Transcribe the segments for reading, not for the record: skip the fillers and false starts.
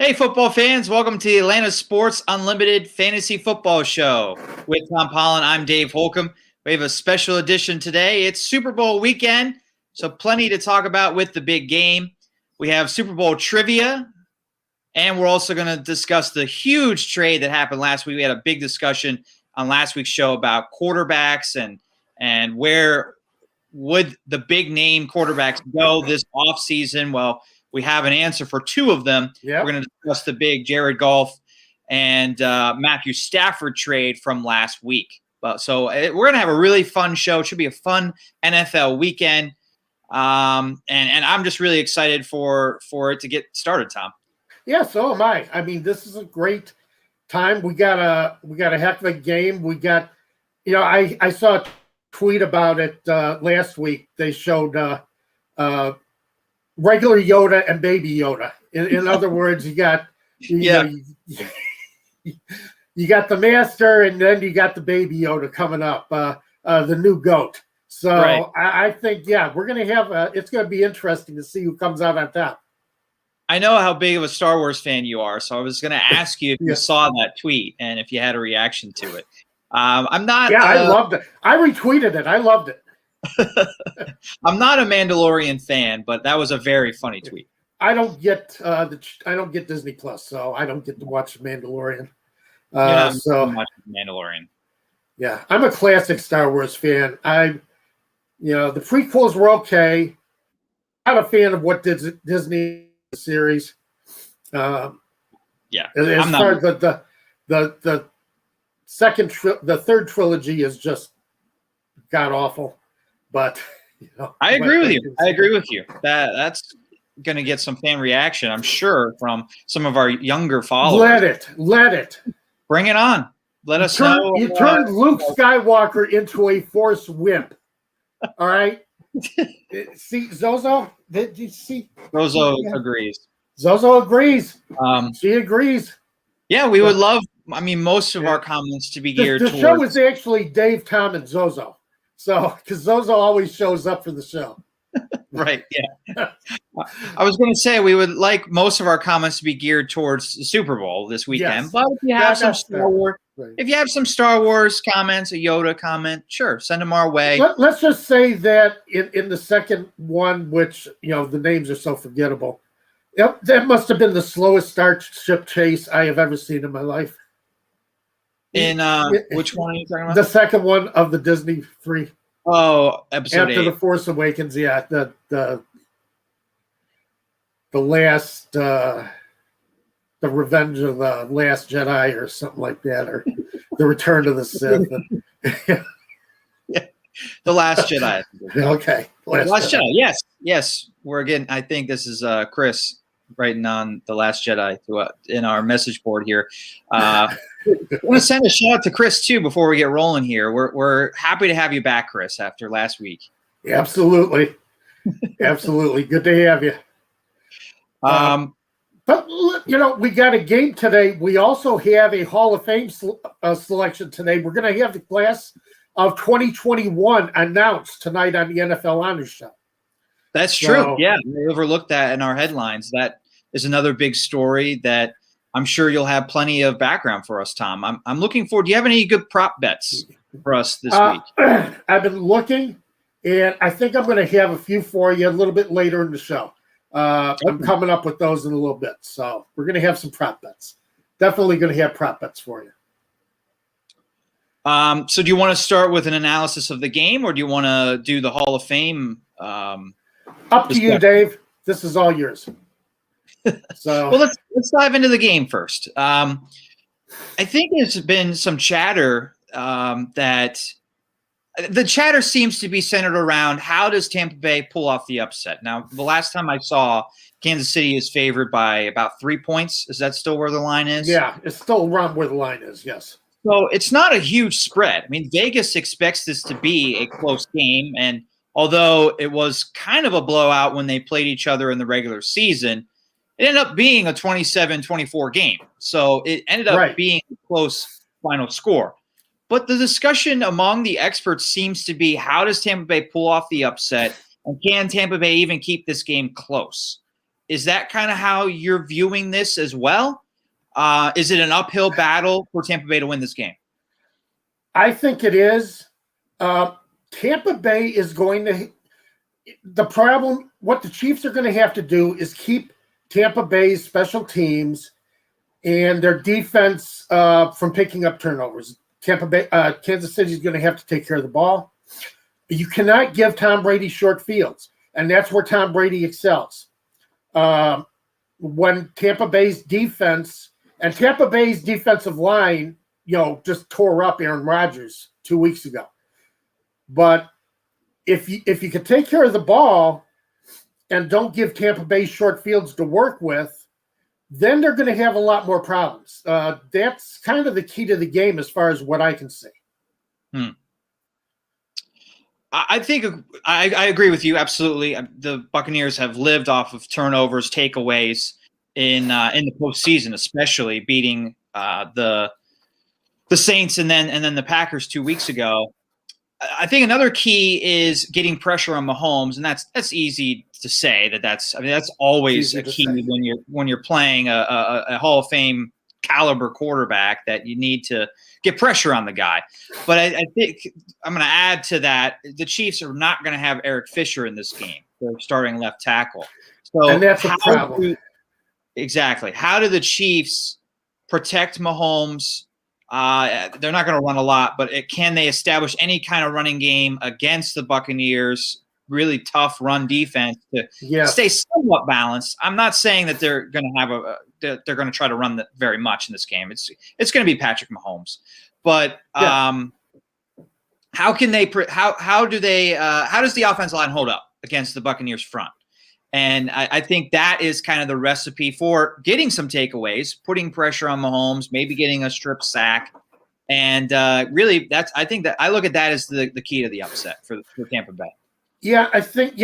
Hey, football fans, welcome to the Atlanta Sports Unlimited Fantasy Football Show. With Tom Pollen, I'm Dave Holcomb. We have a special edition today. It's Super Bowl weekend, so plenty to talk about with the big game. We have Super Bowl trivia, and we're also going to discuss the huge trade that happened last week. We had a big discussion on last week's show about quarterbacks and where would the big name quarterbacks go this offseason. Well, we have an answer for two of them. Yep. We're going to discuss the big Jared Goff and Matthew Stafford trade from last week. So we're going to have a really fun show. It should be a fun NFL weekend. And I'm just really excited for it to get started, Tom. Yeah, so am I. I mean, this is a great time. We got a heck of a game. We got, I saw a tweet about it last week. They showed regular Yoda and baby Yoda. In other words, you got you got the master, and then you got the baby Yoda coming up, the new goat. So right. I think, we're going to have it's going to be interesting to see who comes out on top. I know how big of a Star Wars fan you are, so I was going to ask you if you saw that tweet and if you had a reaction to it. I'm not. Yeah, I loved it. I retweeted it. I loved it. I'm not a Mandalorian fan, but that was a very funny tweet. I don't get Disney Plus, so I don't get to watch Mandalorian. So much Mandalorian. Yeah, I'm a classic Star Wars fan. The prequels were okay. Not a fan of what Disney series. As far as the third trilogy is just god awful. But I agree with you. I agree with you. That's going to get some fan reaction, I'm sure, from some of our younger followers. Let it. Bring it on. Let us know. You turned Luke Skywalker into a Force wimp. All right. See, Zozo? Did you see? Zozo agrees. Zozo agrees. She agrees. Yeah, we would love, most of our comments to be geared towards. The show is actually Dave, Tom, and Zozo. So, because Zozo always shows up for the show. Right, yeah. I was going to say we would like most of our comments to be geared towards the Super Bowl this weekend. Yes. But if you have some Star Wars, if you have some Star Wars comments, a Yoda comment, sure, send them our way. Let's just say that in the second one, which the names are so forgettable, that must have been the slowest Starship chase I have ever seen in my life. In which one are you talking about? The second one of the Disney 3. Oh, episode 8. After The Force Awakens, the last the Revenge of the Last Jedi or something like that, or the Return of the Sith. The Last Jedi. Okay. Last Jedi. Yes. We're again. I think this is Chris writing on The Last Jedi in our message board here. I want to send a shout out to Chris too before we get rolling here. We're happy to have you back, Chris, after last week. Absolutely. Good to have you. But we got a game today. We also have a Hall of Fame selection today. We're going to have the class of 2021 announced tonight on the NFL Honors Show. That's true. Yeah, we overlooked that in our headlines. That is another big story that I'm sure you'll have plenty of background for us, Tom. I'm looking forward. Do you have any good prop bets for us this week? I've been looking, and I think I'm going to have a few for you a little bit later in the show. I'm coming up with those in a little bit. So we're going to have some prop bets. Definitely going to have prop bets for you. So do you want to start with an analysis of the game, or do you want to do the Hall of Fame? Up to you, Dave. This is all yours. So well, let's dive into the game first. I think there's been some chatter that the chatter seems to be centered around how does Tampa Bay pull off the upset. Now, the last time I saw, Kansas City is favored by about 3 points. Is that still where the line is? Yeah, it's still around where the line is, yes. So it's not a huge spread. Vegas expects this to be a close game, and although it was kind of a blowout when they played each other in the regular season, it ended up being a 27-24 game. So it ended up being a close final score. But the discussion among the experts seems to be, how does Tampa Bay pull off the upset, and can Tampa Bay even keep this game close? Is that kind of how you're viewing this as well? Is it an uphill battle for Tampa Bay to win this game? I think it is. Tampa Bay is going to – the problem, what the Chiefs are going to have to do is keep Tampa Bay's special teams and their defense from picking up turnovers. Kansas City is going to have to take care of the ball. You cannot give Tom Brady short fields, and that's where Tom Brady excels. When Tampa Bay's defense and Tampa Bay's defensive line, just tore up Aaron Rodgers 2 weeks ago. But if you can take care of the ball and don't give Tampa Bay short fields to work with, then they're going to have a lot more problems. That's kind of the key to the game as far as what I can see. I think I agree with you absolutely. The Buccaneers have lived off of turnovers, takeaways in the postseason, especially beating the Saints and then the Packers 2 weeks ago. I think another key is getting pressure on Mahomes, and that's easy to say. That's always a key when you're playing a Hall of Fame caliber quarterback, that you need to get pressure on the guy. But I think I'm going to add to that: the Chiefs are not going to have Eric Fisher in this game. They're starting left tackle, and that's a problem. Exactly. How do the Chiefs protect Mahomes? They're not going to run a lot, but can they establish any kind of running game against the Buccaneers? Really tough run defense to stay somewhat balanced. I'm not saying that they're going to have they're going to try to run very much in this game. It's going to be Patrick Mahomes, but how can they? How does the offensive line hold up against the Buccaneers front? And I think that is kind of the recipe for getting some takeaways, putting pressure on Mahomes, maybe getting a strip sack. And really, I think that I look at that as the key to the upset for Tampa Bay. Yeah, I think,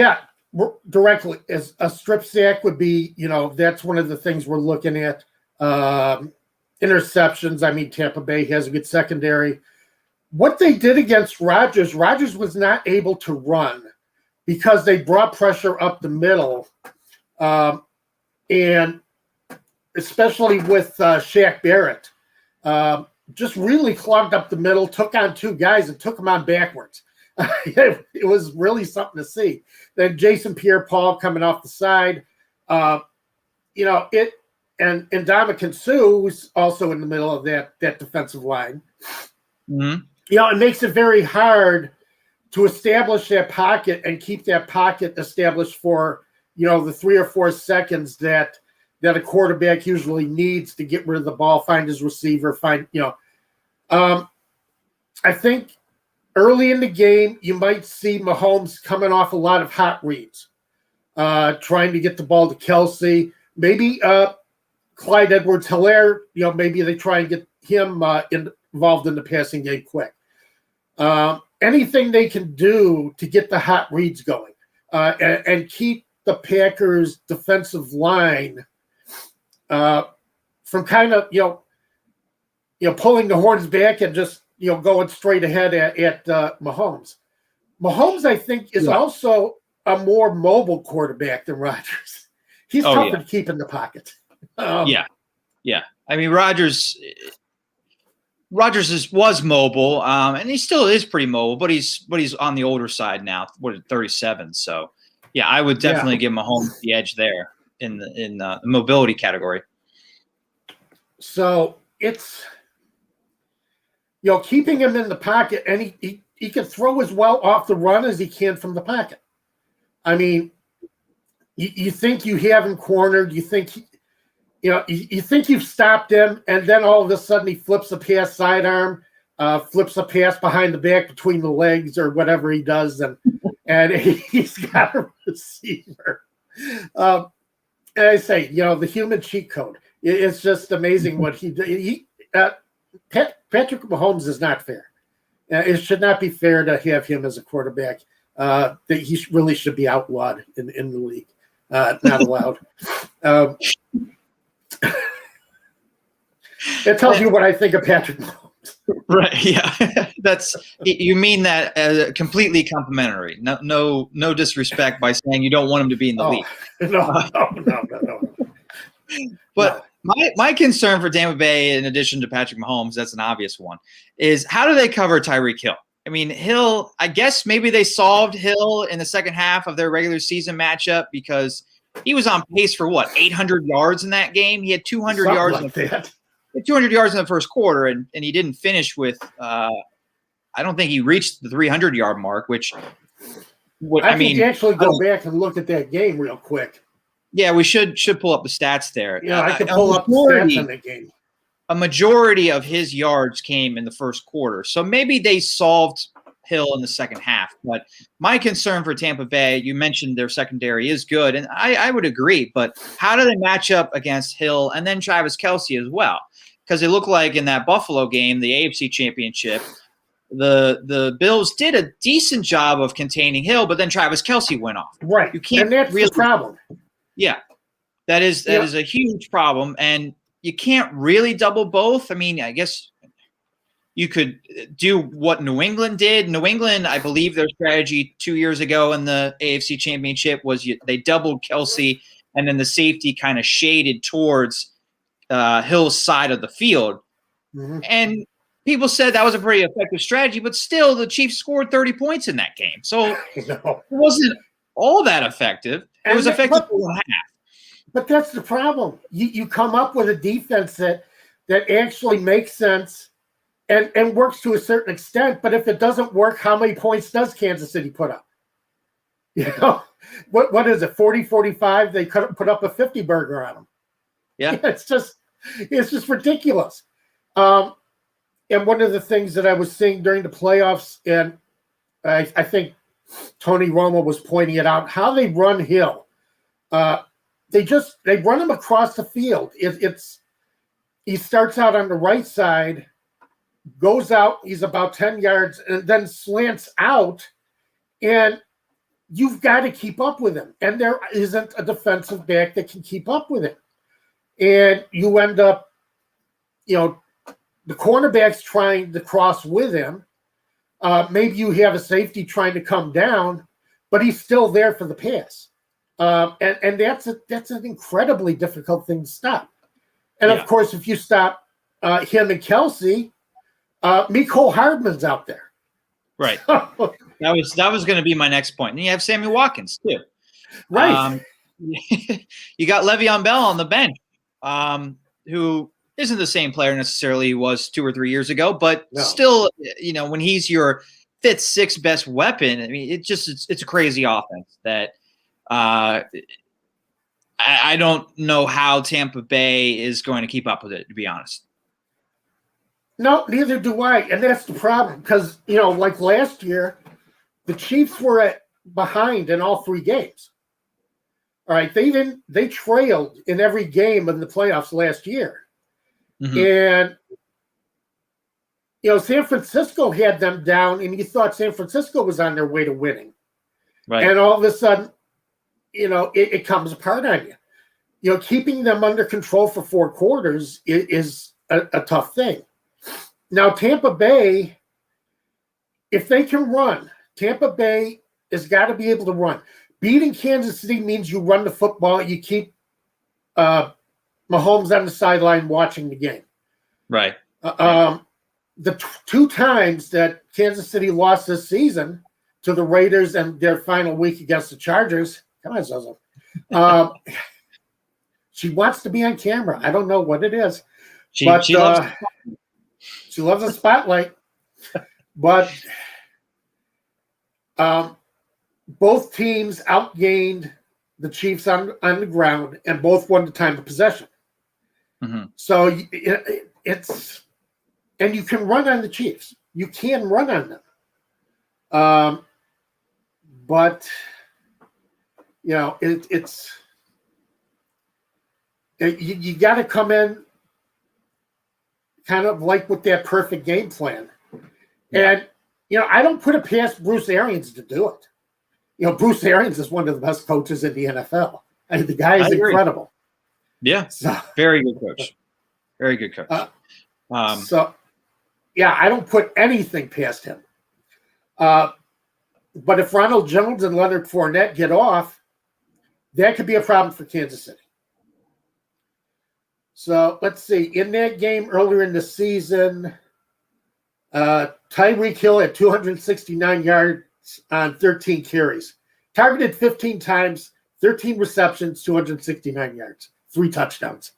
directly as a strip sack would be, that's one of the things we're looking at. Interceptions. I mean, Tampa Bay has a good secondary. What they did against Rodgers was not able to run because they brought pressure up the middle. And especially with Shaq Barrett, just really clogged up the middle, took on two guys and took them on backwards. It was really something to see. Then Jason Pierre-Paul coming off the side, and Ndamukong Suh was also in the middle of that defensive line. Mm-hmm. It makes it very hard to establish that pocket and keep that pocket established for the 3 or 4 seconds that a quarterback usually needs to get rid of the ball, find his receiver, I think early in the game, you might see Mahomes coming off a lot of hot reads, trying to get the ball to Kelsey. Maybe Clyde Edwards-Helaire, maybe they try and get him involved in the passing game quick. Anything they can do to get the hot reads going and keep the Packers' defensive line from kind of, pulling the horns back and just, going straight ahead at Mahomes. Mahomes, I think, is also a more mobile quarterback than Rodgers. He's tougher to keep in the pocket. Yeah. I mean, Rodgers was mobile, and he still is pretty mobile, but he's on the older side now. 37. So, yeah, I would definitely give Mahomes the edge there in the mobility category. So it's keeping him in the pocket, and he can throw as well off the run as he can from the pocket. I mean, you think you have him cornered, you think you've stopped him, and then all of a sudden he flips a pass sidearm, flips a pass behind the back between the legs or whatever he does, and he's got a receiver. And I say, the human cheat code. It's just amazing what he did. Patrick Mahomes is not fair. It should not be fair to have him as a quarterback. That he really should be outlawed in the league. Not allowed. It tells you what I think of Patrick Mahomes. Right. Yeah. You mean that completely complimentary. No disrespect by saying you don't want him to be in the league. No. But my concern for Tampa Bay, in addition to Patrick Mahomes, that's an obvious one, is how do they cover Tyreek Hill? I mean, Hill, I guess maybe they solved Hill in the second half of their regular season matchup because he was on pace for 800 yards in that game. He had 200 Something yards like that. 200 yards in the first quarter, and he didn't finish with I don't think he reached the 300-yard mark, which I mean, actually go back and look at that game real quick. Yeah, we should pull up the stats there. Yeah, I can pull up the stats in the game. A majority of his yards came in the first quarter. So maybe they solved Hill in the second half. But my concern for Tampa Bay, you mentioned their secondary is good, and I would agree. But how do they match up against Hill and then Travis Kelce as well? Because it looked like in that Buffalo game, the AFC Championship, the Bills did a decent job of containing Hill, but then Travis Kelce went off. Right. You can't and that's the problem. Yeah. That is a huge problem. And you can't really double both. I mean, I guess you could do what New England did. New England, I believe their strategy 2 years ago in the AFC Championship was they doubled Kelce, and then the safety kind of shaded towards Hill's side of the field. Mm-hmm. And people said that was a pretty effective strategy, but still the Chiefs scored 30 points in that game. So it wasn't all that effective. It was effective for one half. But that's the problem. You come up with a defense that actually makes sense and works to a certain extent. But if it doesn't work, how many points does Kansas City put up? You know, what is it, 40-45? They could put up a 50 burger on them. Yeah. It's just ridiculous. And one of the things that I was seeing during the playoffs, and I think Tony Romo was pointing it out, how they run Hill. They run him across the field. He starts out on the right side, goes out, he's about 10 yards, and then slants out, and you've got to keep up with him. And there isn't a defensive back that can keep up with him. And you end up, the cornerback's trying to cross with him. Maybe you have a safety trying to come down, but he's still there for the pass. And that's an incredibly difficult thing to stop. And of course, if you stop him and Kelce, Mecole Hardman's out there. Right. That was going to be my next point. And you have Sammy Watkins too. Right. You got Le'Veon Bell on the bench, who isn't the same player necessarily he was 2 or 3 years ago, but still, when he's your fifth, sixth best weapon, I mean, it's a crazy offense that I don't know how Tampa Bay is going to keep up with it, to be honest. No, neither do I. And that's the problem because, like last year, the Chiefs were behind in all 3 games. All right. They trailed in every game in the playoffs last year. Mm-hmm. And, San Francisco had them down, and you thought San Francisco was on their way to winning. Right. And all of a sudden, it comes apart on you. Keeping them under control for 4 quarters is a tough thing. Now, Tampa Bay, if they can run, Tampa Bay has got to be able to run. Beating Kansas City means you run the football. You keep Mahomes on the sideline watching the game. Right. The 2 times that Kansas City lost this season to the Raiders and their final week against the Chargers, come on, Zozo. She wants to be on camera. I don't know what it is. She loves the spotlight. But both teams outgained the Chiefs on the ground, and both won the time of possession. Mm-hmm. So it's – and you can run on the Chiefs. You can run on them. But – you got to come in kind of like with that perfect game plan. Yeah. And, I don't put it past Bruce Arians to do it. Bruce Arians is one of the best coaches in the NFL. I mean, the guy is incredible. Yeah. So, very good coach. Very good coach. I don't put anything past him. But if Ronald Jones and Leonard Fournette get off, that could be a problem for Kansas City. So let's see. In that game earlier in the season, Tyreek Hill had 269 yards on 13 carries. Targeted 15 times, 13 receptions, 269 yards, 3 touchdowns.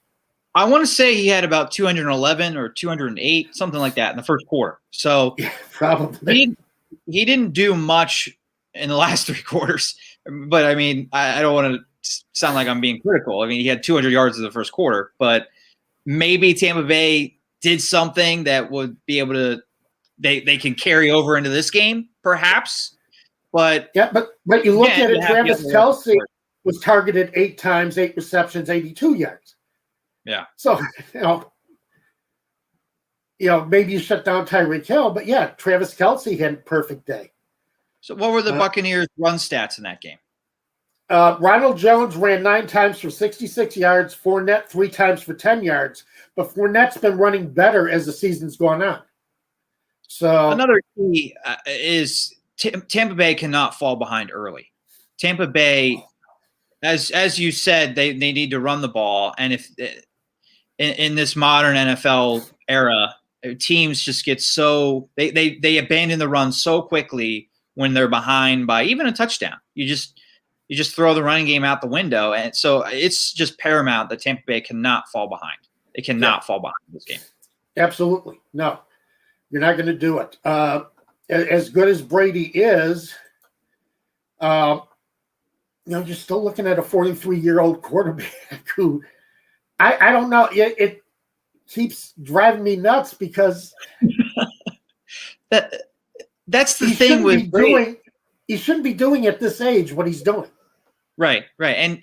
I want to say he had about 211 or 208, something like that in the first quarter. So yeah, probably he didn't do much in the last 3 quarters. But I mean, I don't want to sound like I'm being critical. I mean, he had 200 yards in the first quarter, but maybe Tampa Bay did something that would be able to they can carry over into this game, perhaps. But yeah, but you look at it, Travis Kelce was targeted 8 times, 8 receptions, 82 yards. Yeah. So maybe you shut down Tyreek Hill, but yeah, Travis Kelce had a perfect day. So what were the Buccaneers' run stats in that game? Ronald Jones ran 9 times for 66 yards, Fournette 3 times for 10 yards, but Fournette's been running better as the season's gone on. So another key is Tampa Bay cannot fall behind early. Tampa Bay, as you said, they need to run the ball, and if in this modern NFL era, teams just get so they abandon the run so quickly when they're behind by even a touchdown. You just throw the running game out the window, and so it's just paramount that Tampa Bay cannot fall behind. They cannot fall behind this game. Absolutely, no, you're not going to do it. As good as Brady is, you're still looking at a 43-year-old quarterback who. I don't know. It keeps driving me nuts because that's the thing with Brady. He shouldn't be doing at this age what he's doing. Right. And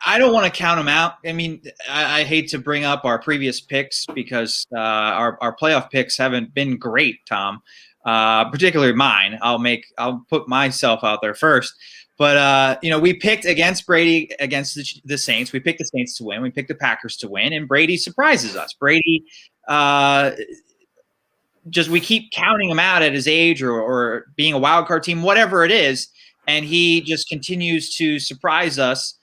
I don't want to count him out. I mean, I hate to bring up our previous picks because our playoff picks haven't been great, Tom. Particularly mine. I'll put myself out there first. But, we picked against Brady, against the Saints. We picked the Saints to win. We picked the Packers to win. And Brady surprises us. Brady, we keep counting him out at his age or being a wild card team, whatever it is. And he just continues to surprise us.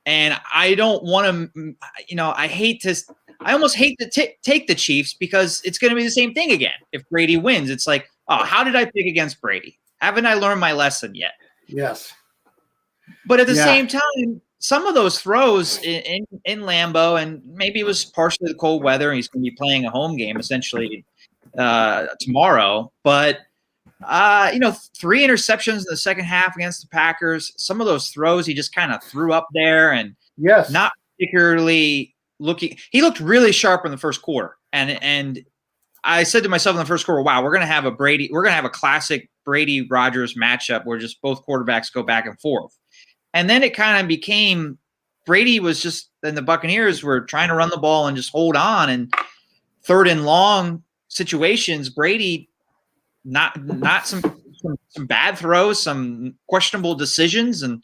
And I don't want to, I almost hate to take the Chiefs because it's going to be the same thing again. If Brady wins, it's like, oh, how did I pick against Brady? Haven't I learned my lesson yet? Yes. But at the same time, some of those throws in Lambeau, and maybe it was partially the cold weather, and he's going to be playing a home game essentially tomorrow. But 3 interceptions in the second half against the Packers. Some of those throws he just kind of threw up there, and not particularly looking. He looked really sharp in the first quarter, and I said to myself in the first quarter, "Wow, we're going to have a classic Brady Rodgers matchup where just both quarterbacks go back and forth." And then it kind of became Brady was just – and the Buccaneers were trying to run the ball and just hold on. And 3rd and long situations, Brady not some bad throws, some questionable decisions. And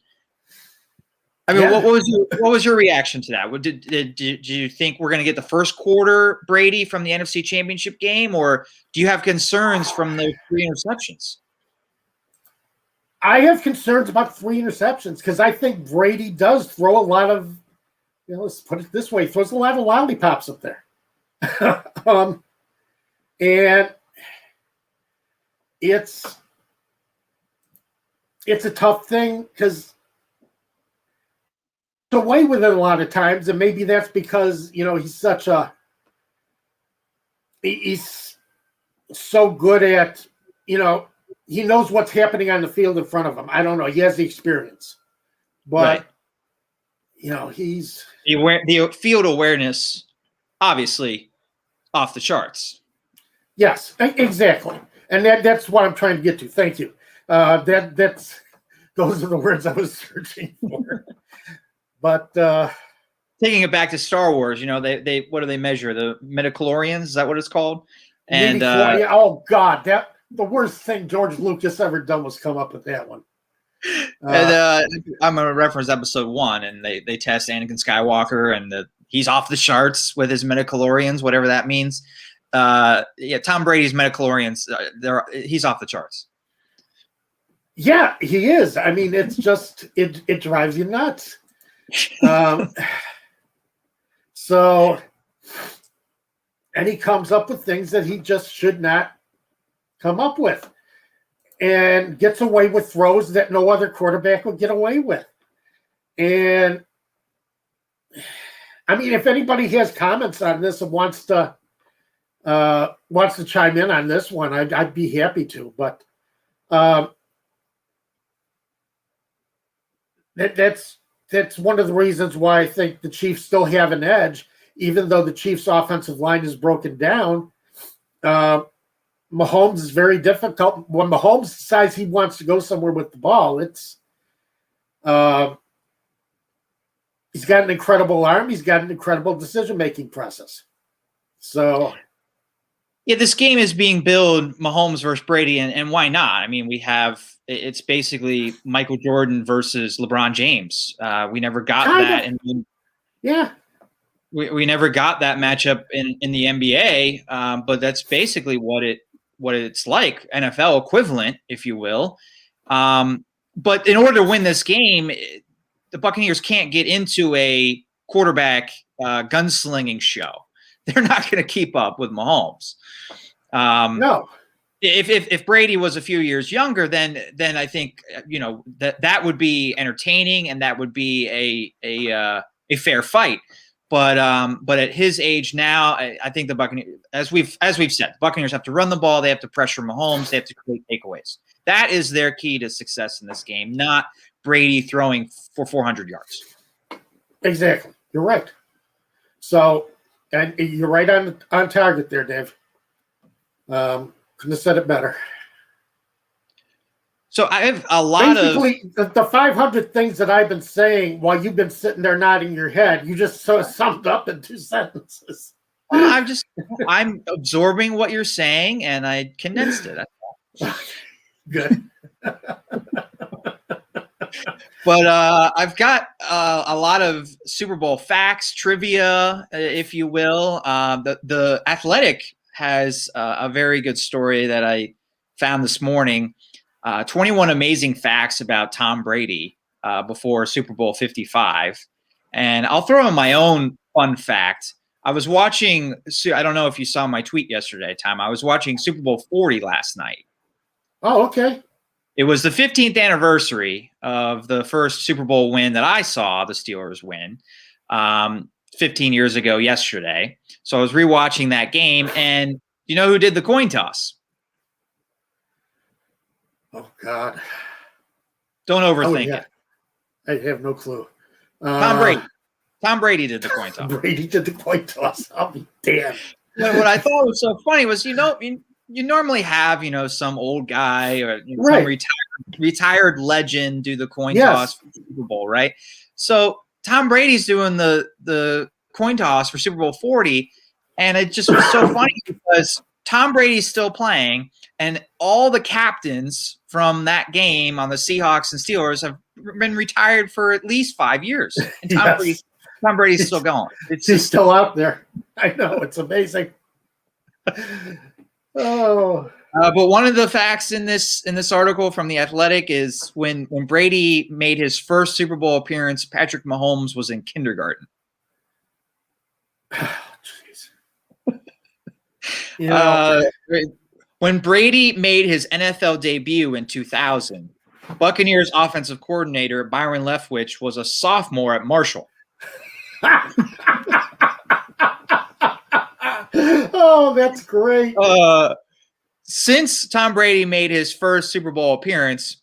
I mean, what was your reaction to that? Did you think we're going to get the first quarter Brady from the NFC Championship game, or do you have concerns from those 3 interceptions? I have concerns about 3 interceptions because I think Brady does throw a lot of, let's put it this way, throws a lot of lollipops up there. And it's a tough thing because away with it a lot of times, and maybe that's because, he's so good at, he knows what's happening on the field in front of him. I don't know. He has the experience. But, the field awareness, obviously, off the charts. Yes, exactly. And that's what I'm trying to get to. Thank you. Those are the words I was searching for. But taking it back to Star Wars, they what do they measure? The midichlorians? Is that what it's called? And oh God, the worst thing George Lucas ever done was come up with that one. And I'm going to reference episode 1, and they test Anakin Skywalker, and he's off the charts with his midichlorians, whatever that means. Tom Brady's midichlorians, he's off the charts. Yeah, he is. I mean, it's just it drives you nuts. So and he comes up with things that he just should not come up with, and gets away with throws that no other quarterback would get away with. And I mean, if anybody has comments on this and wants to chime in on this one, I'd be happy to. But that's one of the reasons why I think the Chiefs still have an edge, even though the Chiefs' offensive line is broken down. Mahomes is very difficult. When Mahomes decides he wants to go somewhere with the ball, he's got an incredible arm. He's got an incredible decision-making process. So, yeah, this game is being billed Mahomes versus Brady, and why not? I mean, it's basically Michael Jordan versus LeBron James. We never got that. Yeah. We never got that matchup in the NBA, but that's basically what it's like, NFL equivalent, if you will. But in order to win this game, the Buccaneers can't get into a quarterback gunslinging show. They're not going to keep up with Mahomes. No. If Brady was a few years younger, then I think that would be entertaining and that would be a fair fight. But at his age now, I think the Buccaneers, as we've said, the Buccaneers have to run the ball. They have to pressure Mahomes. They have to create takeaways. That is their key to success in this game, not Brady throwing for 400 yards. Exactly. You're right. So, and you're right on target there, Dave. Couldn't have said it better. So I have a lot Basically, the 500 things that I've been saying while you've been sitting there nodding your head, you just sort of summed up in 2 sentences. Well, I'm absorbing what you're saying, and I condensed it. Good. But I've got a lot of Super Bowl facts, trivia, if you will. The Athletic has a very good story that I found this morning. 21 amazing facts about Tom Brady before Super Bowl 55. And I'll throw in my own fun fact. I was watching, I don't know if you saw my tweet yesterday, Tom. I was watching Super Bowl 40 last night. Oh, okay. It was the 15th anniversary of the first Super Bowl win that I saw the Steelers win 15 years ago yesterday. So I was rewatching that game, and you know who did the coin toss? Oh, God. Don't overthink it. I have no clue. Tom Brady. Tom Brady did the coin toss. Brady did the coin toss. I'll be damned. What I thought was so funny was, you normally have, some old guy or some retired legend do the coin toss for Super Bowl, right? So Tom Brady's doing the coin toss for Super Bowl 40, and it just was so funny because Tom Brady's still playing, and all the captains from that game on the Seahawks and Steelers have been retired for at least 5 years. And Tom Brady's still going. He's still out there. I know. It's amazing. Oh. But one of the facts in this article from The Athletic is when Brady made his first Super Bowl appearance, Patrick Mahomes was in kindergarten. Jeez. When Brady made his NFL debut in 2000, Buccaneers offensive coordinator Byron Leftwich was a sophomore at Marshall. Oh, that's great. Since Tom Brady made his first Super Bowl appearance,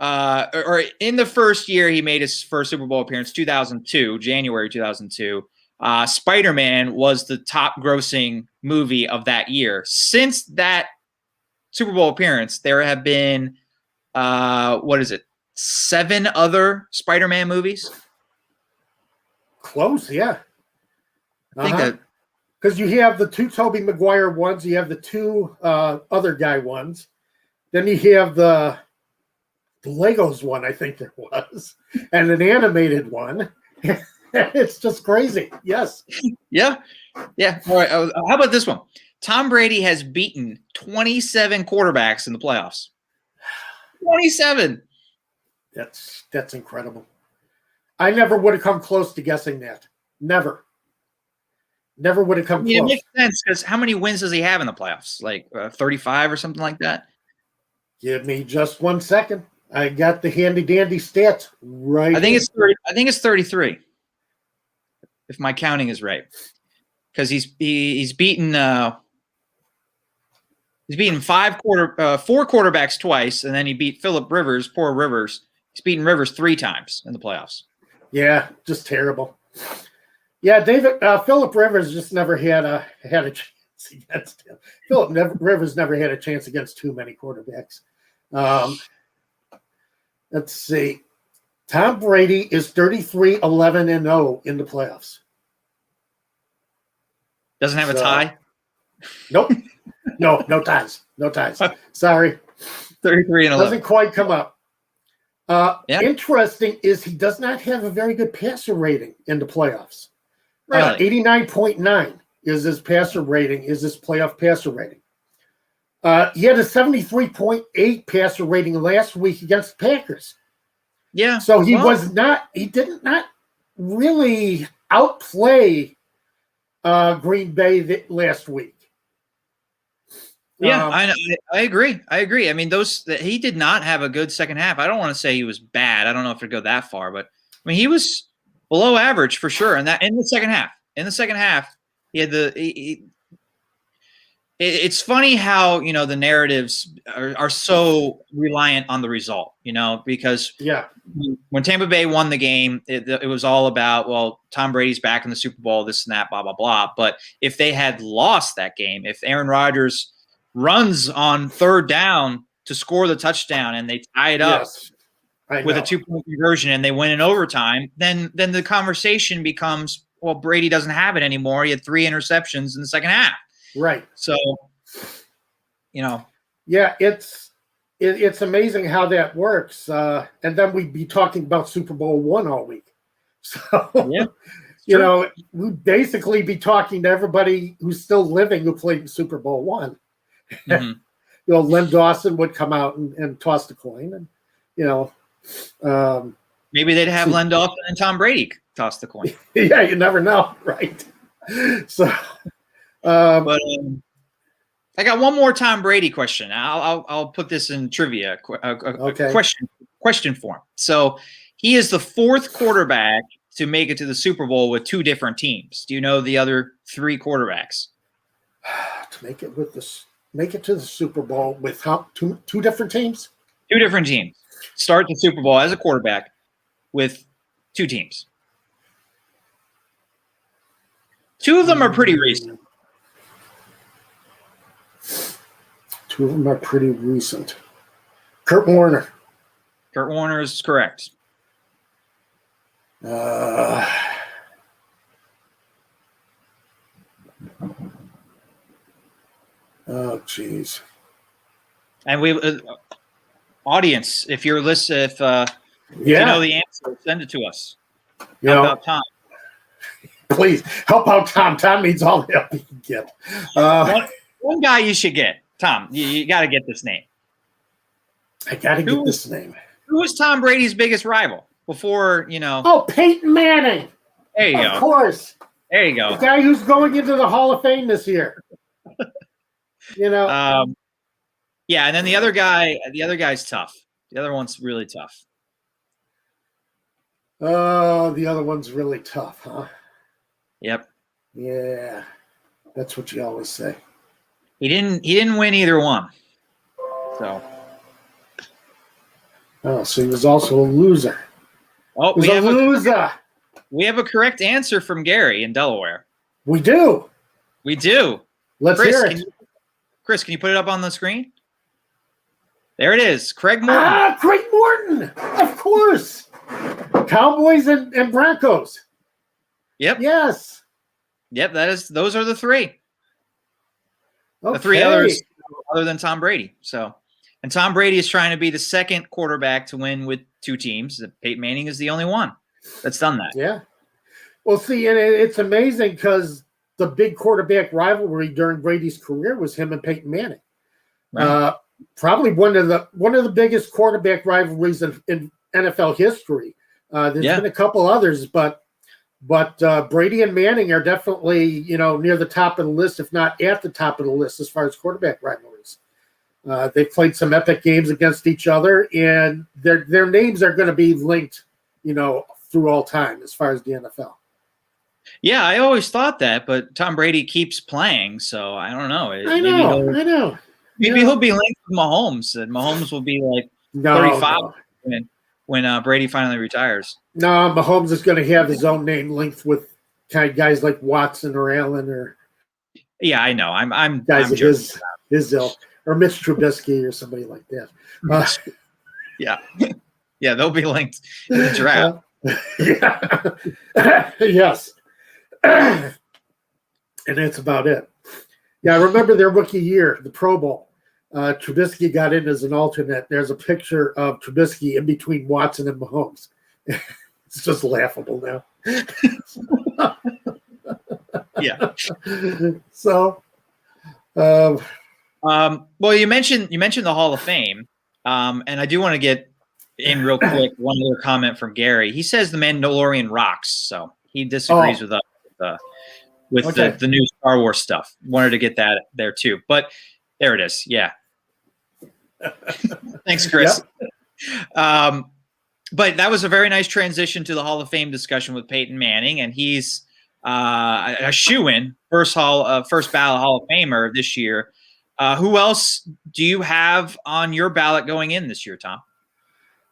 or in the first year he made his first Super Bowl appearance, January 2002, Spider-Man was the top grossing movie of that year. Since that Super Bowl appearance, there have been, 7 other Spider-Man movies? Close, yeah. I think that. Because you have the 2 Tobey Maguire ones, you have the 2 other guy ones, then you have the Legos one, I think there was, and an animated one. It's just crazy. Yes. Yeah. All right. How about this one? Tom Brady has beaten 27 quarterbacks in the playoffs. 27. That's incredible. I never would have come close to guessing that. Never. Never would have come It close. makes sense because how many wins does he have in the playoffs? Like 35 or something like that? Give me just 1 second. I got the handy dandy stats right. I think it's 30. I think it's 33, if my counting is right, because he's beaten four quarterbacks twice, and then he beat Phillip Rivers. Poor Rivers. He's beaten Rivers 3 times in the playoffs. Yeah, just terrible. Yeah, Phillip Rivers just never had a chance against him. Rivers never had a chance against too many quarterbacks. Let's see. Tom Brady is 33-11-0 in the playoffs. Doesn't have a tie? Nope. No ties. No ties. Sorry. 33-11. Doesn't quite come up. Yeah. Interesting is he does not have a very good passer rating in the playoffs. Really? 89.9 is his passer rating, is his playoff passer rating. He had a 73.8 passer rating last week against the Packers. Yeah. So he did not really outplay Green Bay last week. Yeah, I agree. I mean, he did not have a good second half. I don't want to say he was bad. I don't know if it'd go that far, but I mean, he was below average for sure. And that in the second half, he had it's funny how, the narratives are so reliant on the result, because when Tampa Bay won the game, it was all about, well, Tom Brady's back in the Super Bowl, this and that, blah, blah, blah. But if they had lost that game, if Aaron Rodgers runs on third down to score the touchdown and they tie it up with a 2-point conversion and they win in overtime, then the conversation becomes, well, Brady doesn't have it anymore. He had 3 interceptions in the second half. Right. So, Yeah, it's amazing how that works. And then we'd be talking about Super Bowl 1 all week. So, yeah, we'd basically be talking to everybody who's still living who played in Super Bowl 1. Mm-hmm. Len Dawson would come out and toss the coin, and maybe they'd have Len Dawson and Tom Brady toss the coin. Yeah, you never know, right? So, but I got one more Tom Brady question. I'll put this in trivia. Okay. Question form. So he is the 4th quarterback to make it to the Super Bowl with 2 different teams. Do you know the other 3 quarterbacks? To make it to the Super Bowl with two different teams? 2 different teams. Start the Super Bowl as a quarterback with 2 teams. 2 of them are pretty recent. 2 of them are pretty recent. Kurt Warner. Kurt Warner is correct. Oh, jeez. And we, audience, if you're listening, if you know the answer, send it to us. How about Tom? Please help out Tom. Tom needs all the help he can get. One guy you should get, Tom. You got to get this name. I got to get this name. Who was Tom Brady's biggest rival before? Oh, Peyton Manning. There you go. Of course. There you go. The guy who's going into the Hall of Fame this year. Yeah, and then the other guy's tough. The other one's really tough. Oh, the other one's really tough, huh? Yep. Yeah, that's what you always say. He didn't win either one. So. Oh, so he was also a loser. Oh, we have a loser. We have a correct answer from Gary in Delaware. We do. Let's hear it. Chris, can you put it up on the screen? There it is. Craig Morton. Craig Morton. Of course. Cowboys and Broncos. Yep. Yes. Yep, those are the 3. Okay. The 3 others other than Tom Brady. So, and Tom Brady is trying to be the 2nd quarterback to win with 2 teams. Peyton Manning is the only one that's done that. Yeah. Well, see, and it's amazing because the big quarterback rivalry during Brady's career was him and Peyton Manning. Right. Probably one of the biggest quarterback rivalries in NFL history. There's been a couple others, but But Brady and Manning are definitely, near the top of the list, if not at the top of the list as far as quarterback rivalries. They've played some epic games against each other, and their names are going to be linked, through all time as far as the NFL. Yeah, I always thought that, but Tom Brady keeps playing, so I don't know. I know. Maybe he'll be linked with Mahomes, and Mahomes will be like 35 when Brady finally retires. No, Mahomes is going to have his own name linked with kind of guys like Watson or Allen or. Yeah, I know. I'm guys of his ilk, or Mitch Trubisky or somebody like that. Yeah, they'll be linked in the draft. Yes. And that's about it. Yeah, I remember their rookie year, the Pro Bowl. Trubisky got in as an alternate. There's a picture of Trubisky in between Watson and Mahomes. It's just laughable now. Yeah. So, well, you mentioned the Hall of Fame, and I do want to get in real quick one other comment from Gary. He says the Mandalorian rocks, so he disagrees with us with the new Star Wars stuff. Wanted to get that there too, but there it is. Yeah. Thanks, Chris. Yep. But that was a very nice transition to the Hall of Fame discussion with Peyton Manning, and he's a shoo-in, first ballot Hall of Famer this year. Who else do you have on your ballot going in this year, Tom?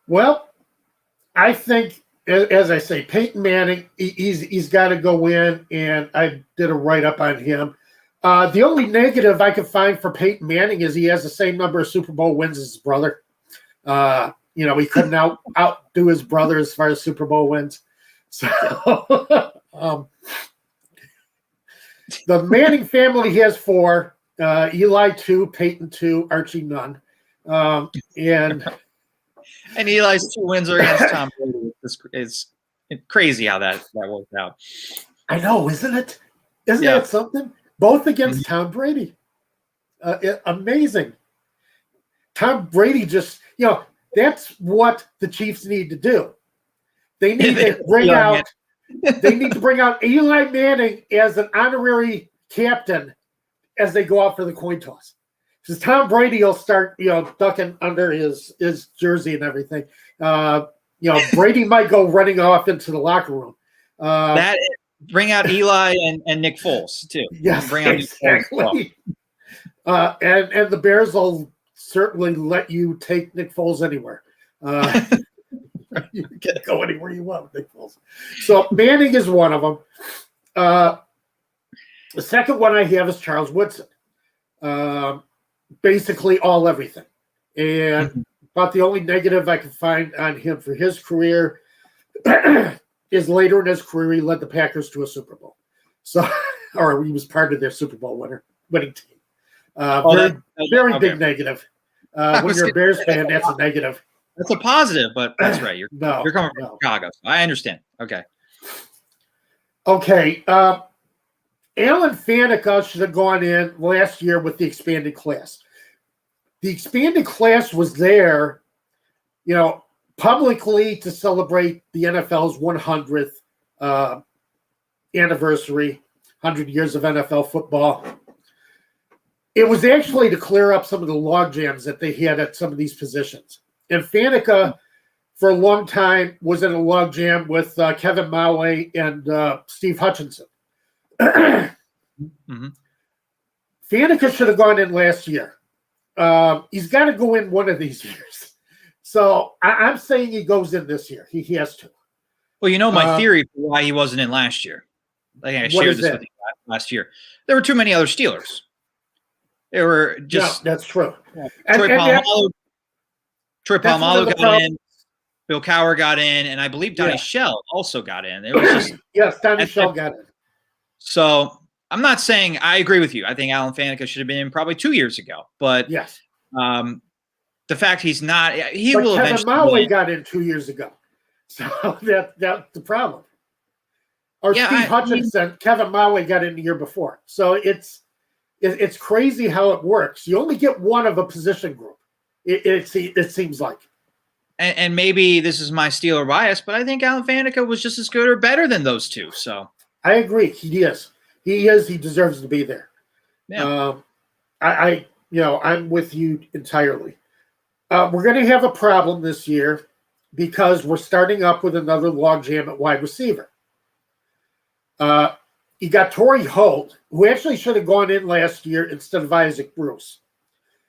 Well, I think, as I say, Peyton Manning, he's got to go in, and I did a write-up on him. The only negative I could find for Peyton Manning is he has the same number of Super Bowl wins as his brother. He couldn't outdo his brother as far as Super Bowl wins. So the Manning family has 4. Eli 2, Peyton 2, Archie none. And Eli's 2 wins are against Tom Brady. It's crazy how that worked out. I know, isn't it? Isn't that something? Both against Tom Brady. Amazing. Tom Brady just, that's what the Chiefs need to do. They need to bring out Eli Manning as an honorary captain as they go out for the coin toss. Because Tom Brady will start, ducking under his jersey and everything. Brady might go running off into the locker room. Bring out Eli and Nick Foles too. Yes, bring out exactly. And the Bears will certainly let you take Nick Foles anywhere. You can go anywhere you want with Nick Foles. So Manning is one of them. The second one I have is Charles Woodson. Basically everything. And about the only negative I can find on him for his career is later in his career, he led the Packers to a Super Bowl. So, or he was part of their Super Bowl winning team. Very big negative. When you're a Bears fan, that's a negative. That's a positive, but that's right. You're coming from Chicago. So I understand. Okay. Alan Faneca should have gone in last year with the expanded class. The expanded class was there, publicly to celebrate the NFL's 100th anniversary, 100 years of NFL football. It was actually to clear up some of the log jams that they had at some of these positions. And Faneca, for a long time, was in a log jam with Kevin Maui and Steve Hutchinson. Faneca should have gone in last year. He's got to go in one of these years. So I'm saying he goes in this year. He has to. Well, my theory for why he wasn't in last year. I shared this with you last year. There were too many other Steelers. There were just. No, that's true. Troy Polamalu got in. Bill Cowher got in, and I believe Donnie Shell also got in. It was just yes, Donnie Shell got in. So I'm not saying I agree with you. I think Alan Faneca should have been in probably 2 years ago. But yes, the fact he's not, will Kevin eventually. Maui got in 2 years ago, so that's the problem. Or Steve Hutchinson, Kevin Maui got in the year before. So it's crazy how it works. You only get one of a position group. It seems like. and maybe this is my Steeler bias, but I think Alan Faneca was just as good or better than those two. So I agree. He is. He is. He deserves to be there. yeah. I'm with you entirely. We're going to have a problem this year because we're starting up with another logjam at wide receiver. You got Torrey Holt, who actually should have gone in last year instead of Isaac Bruce.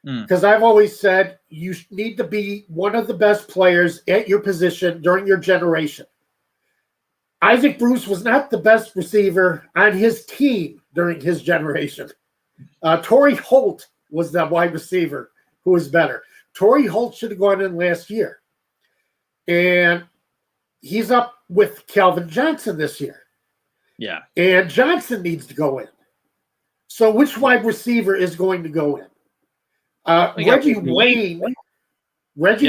Because I've always said you need to be one of the best players at your position during your generation. Isaac Bruce was not the best receiver on his team during his generation. Torrey Holt was the wide receiver who was better. Torrey Holt should have gone in last year. And he's up with Calvin Johnson this year. Yeah. And Johnson needs to go in. So which wide receiver is going to go in? Reggie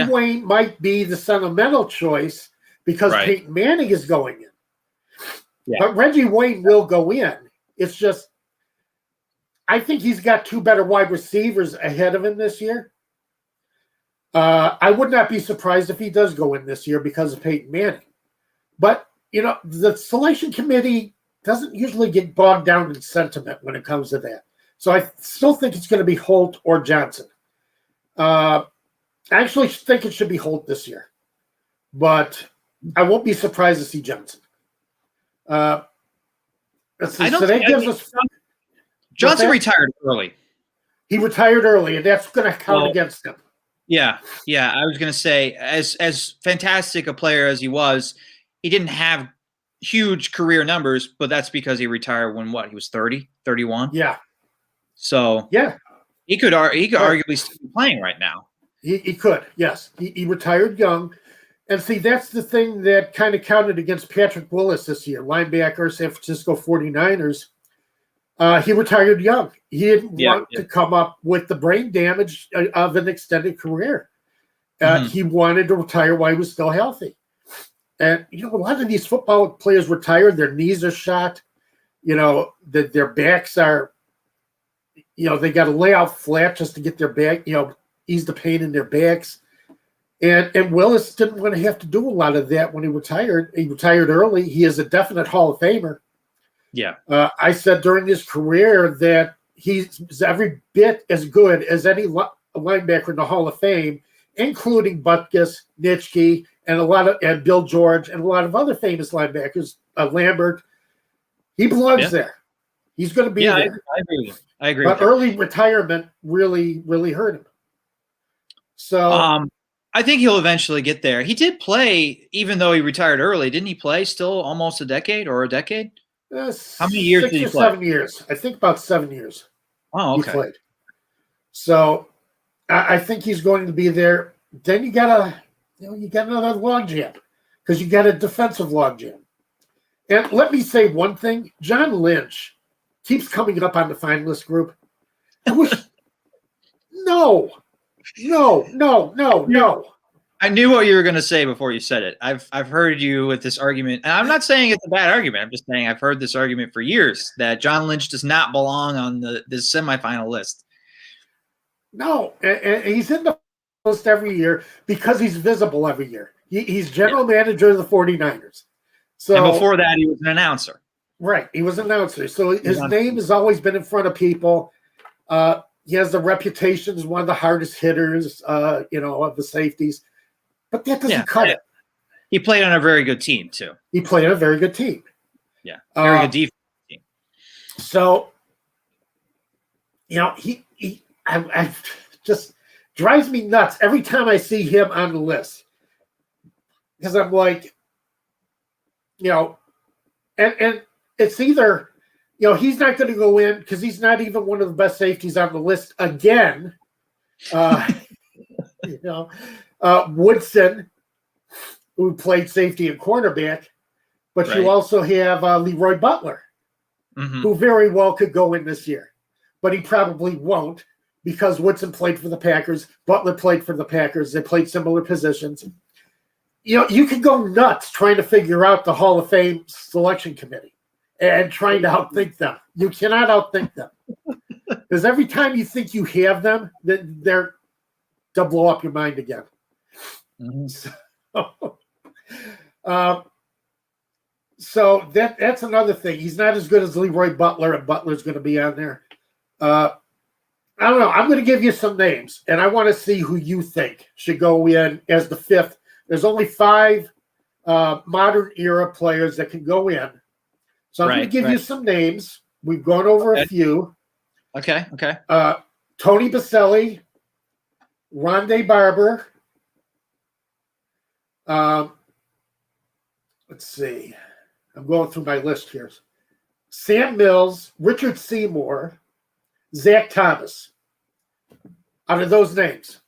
Wayne might be the sentimental choice because Peyton Manning is going in. Yeah. But Reggie Wayne will go in. It's just, I think he's got two better wide receivers ahead of him this year. I would not be surprised if he does go in this year because of Peyton Manning. But, the selection committee doesn't usually get bogged down in sentiment when it comes to that. So I still think it's going to be Holt or Johnson. I actually think it should be Holt this year. But I won't be surprised to see Johnson. Johnson retired early. He retired early, and that's going to count against him. Yeah. I was going to say, as fantastic a player as he was, he didn't have huge career numbers, but that's because he retired when he was 30, 31? Yeah. So yeah, he could arguably still be playing right now. He could, yes. He retired young. And see, that's the thing that kind of counted against Patrick Willis this year, linebacker, San Francisco 49ers. He retired young. He didn't want to come up with the brain damage of an extended career. He wanted to retire while he was still healthy. And, a lot of these football players retire, their knees are shot, their backs are, they got to lay out flat just to get their back, ease the pain in their backs. And Willis didn't want to have to do a lot of that when he retired. He retired early. He is a definite Hall of Famer. Yeah. I said during his career that he's every bit as good as any linebacker in the Hall of Fame, including Butkus, Nitschke, and Bill George, and a lot of other famous linebackers, Lambert. He belongs there. He's going to be there. I agree. But early retirement really, really hurt him. So I think he'll eventually get there. He did play, even though he retired early. Didn't he play still almost a decade? How many years did he play? 7 years. I think about 7 years. Oh, okay. He played. So I think he's going to be there. Then you got another logjam because you got a defensive logjam. And let me say one thing: John Lynch keeps coming up on the finalist group. I wish. No. I knew what you were going to say before you said it. I've heard you with this argument, and I'm not saying it's a bad argument. I'm just saying I've heard this argument for years that John Lynch does not belong on this semifinal list. No, and he's in the list every year because he's visible every year. He's general manager of the 49ers. So, and before that, he was an announcer. Right, he was an announcer. So his name has always been in front of people. He has the reputation as one of the hardest hitters, of the safeties. But that doesn't cut it. He played on a very good team, too. He played on a very good team. Yeah, very good defense team. So, I just drives me nuts every time I see him on the list. Because I'm like, and it's either, he's not going to go in because he's not even one of the best safeties on the list again. Woodson, who played safety and cornerback, but you also have Leroy Butler, who very well could go in this year, but he probably won't because Woodson played for the Packers, Butler played for the Packers, they played similar positions. You can go nuts trying to figure out the Hall of Fame selection committee and trying to outthink them. You cannot outthink them because every time you think you have them, they'll blow up your mind again. Mm-hmm. So that's another thing. He's not as good as Leroy Butler, and Butler's going to be on there. I don't know. I'm going to give you some names, and I want to see who you think should go in as the fifth. There's only 5 modern era players that can go in. So I'm going to give you some names. We've gone over a few. Okay. Tony Baselli, Rondé Barber. Let's see. I'm going through my list here. Sam Mills, Richard Seymour, Zach Thomas. Out of those names,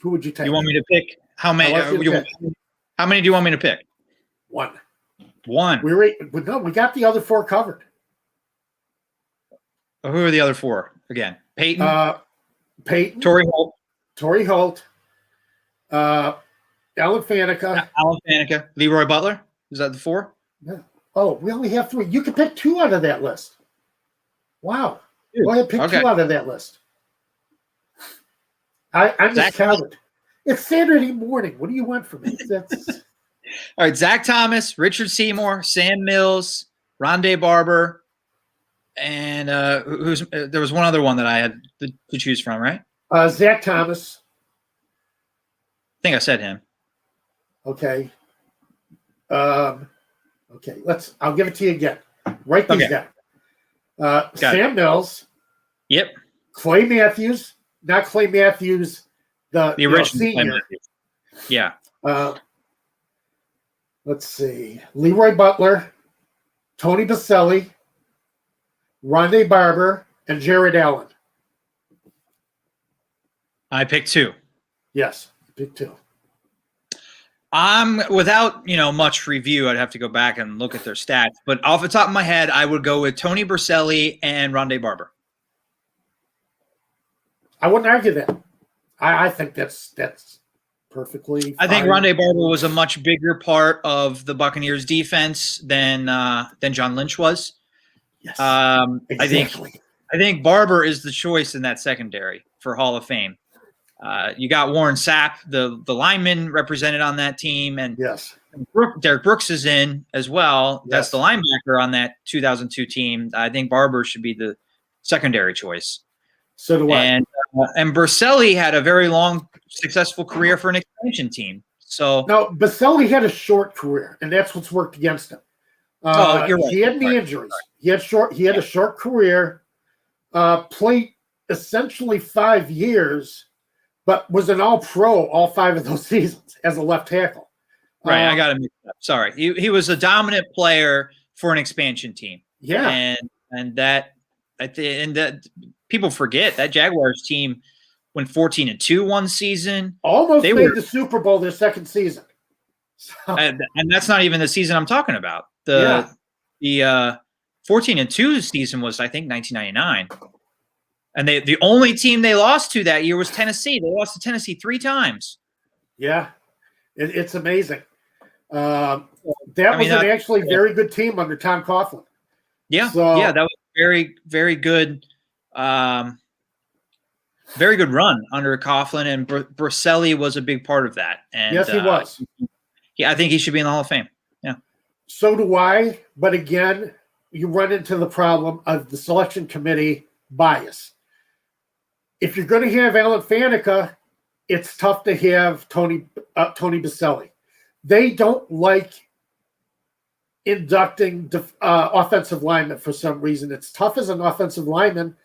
who would you take? You want me to pick how many? How many do you want me to pick? One. We got the other 4 covered. Who are the other 4 again? Peyton, Torrey Holt, Alan Faneca, Leroy Butler. Is that the 4? Yeah. Oh, we only have 3. You can pick 2 out of that list. Wow. Go ahead, pick 2 out of that list. I miscounted. It's Saturday morning. What do you want from me? All right, Zach Thomas, Richard Seymour, Sam Mills, Rondé Barber, and there was one other one that I had to choose from, right? Zach Thomas. I think I said him. Okay. Okay. I'll give it to you again. Write these down. Sam Mills. Yep. Clay Matthews. Not Clay Matthews, the original senior. Yeah. Let's see. Leroy Butler, Tony Baselli, Rondé Barber, and Jared Allen. I picked 2. Yes, pick 2. Without much review, I'd have to go back and look at their stats. But off the top of my head, I would go with Tony Baselli and Rondé Barber. I wouldn't argue that. I think that's perfectly fine. I think Rondé Barber was a much bigger part of the Buccaneers defense than John Lynch was. Yes, exactly. I think Barber is the choice in that secondary for Hall of Fame. You got Warren Sapp, the lineman represented on that team, and yes, Derek Brooks is in as well. Yes. That's the linebacker on that 2002 team. I think Barber should be the secondary choice. So do I. And Baselli had a very long, successful career for an expansion team. So no, Baselli had a short career, and that's what's worked against him. You're right. He had knee injuries. He had a short career. Played essentially 5 years, but was an All-Pro all 5 of those seasons as a left tackle. Right, I got him mixed up. Sorry, he was a dominant player for an expansion team. Yeah, and that people forget that Jaguars team went 14-2 one season. Almost made the Super Bowl their second season. So. And that's not even the season I'm talking about. The 14-2 season was, I think, 1999. And the only team they lost to that year was Tennessee. They lost to Tennessee 3 times. Yeah, it's amazing. That was an actually very good team under Tom Coughlin. Yeah, that was very, very good. Very good run under Coughlin, and Baselli was a big part of that. And yes, he was. I think he should be in the Hall of Fame. Yeah. So do I. But again, you run into the problem of the selection committee bias. If you're going to have Alan Faneca, it's tough to have Tony Baselli. They don't like inducting offensive linemen for some reason. It's tough as an offensive lineman.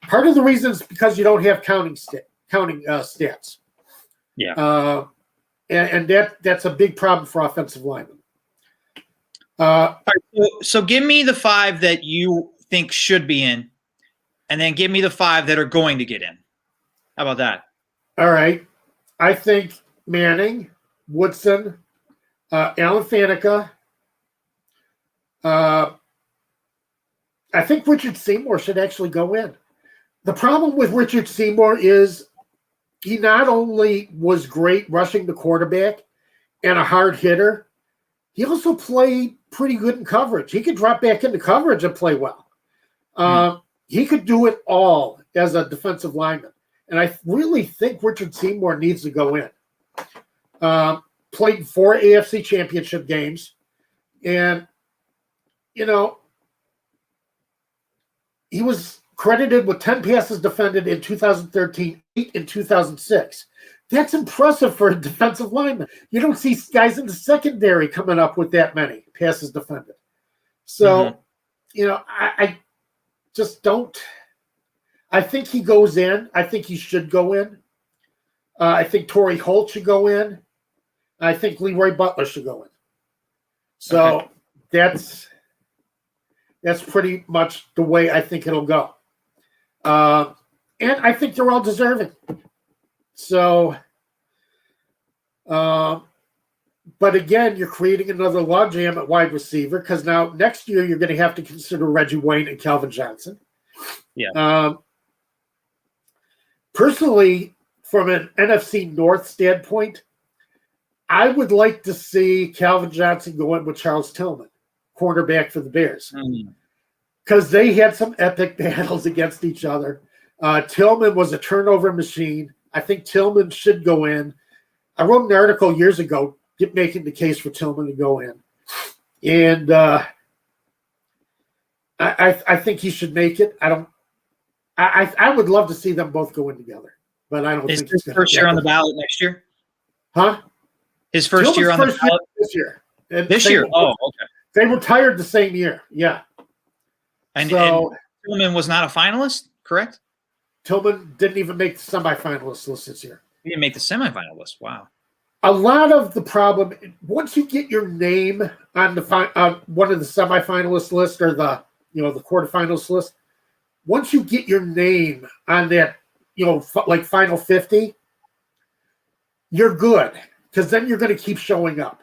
Part of the reason is because you don't have counting stats. Yeah. And that's a big problem for offensive linemen. All right, so give me the 5 that you think should be in, and then give me the 5 that are going to get in. How about that? All right. I think Manning, Woodson, Alan Faneca. I think Richard Seymour should actually go in. The problem with Richard Seymour is he not only was great rushing the quarterback and a hard hitter, he also played pretty good in coverage. He could drop back into coverage and play well. He could do it all as a defensive lineman. And I really think Richard Seymour needs to go in. Played 4 AFC championship games. And, you know, he was credited with 10 passes defended in 2013, 8 in 2006. That's impressive for a defensive lineman. You don't see guys in the secondary coming up with that many passes defended. So, you know, I just don't. I think he goes in. I think he should go in. I think Torrey Holt should go in. I think Leroy Butler should go in. So that's pretty much the way I think it'll go. And I think they're all deserving. So, but again, you're creating another logjam at wide receiver because now next year you're going to have to consider Reggie Wayne and Calvin Johnson. Yeah. Personally, from an NFC North standpoint, I would like to see Calvin Johnson go in with Charles Tillman, cornerback for the Bears, because they had some epic battles against each other. Tillman was a turnover machine. I think Tillman should go in. I wrote an article years ago making the case for Tillman to go in. And I think he should make it. I would love to see them both go in together, but I don't think it's his first year on the ballot next year? Huh? His first year on the ballot? This year. This year? Oh, okay. They retired the same year, yeah. And so Tillman was not a finalist, correct? Tillman didn't even make the semifinalist list this year. He didn't make the semifinal list. Wow. A lot of the problem, once you get your name on the one of the semifinalist list or the quarterfinalist list, once you get your name on that, like final 50, you're good because then you're going to keep showing up.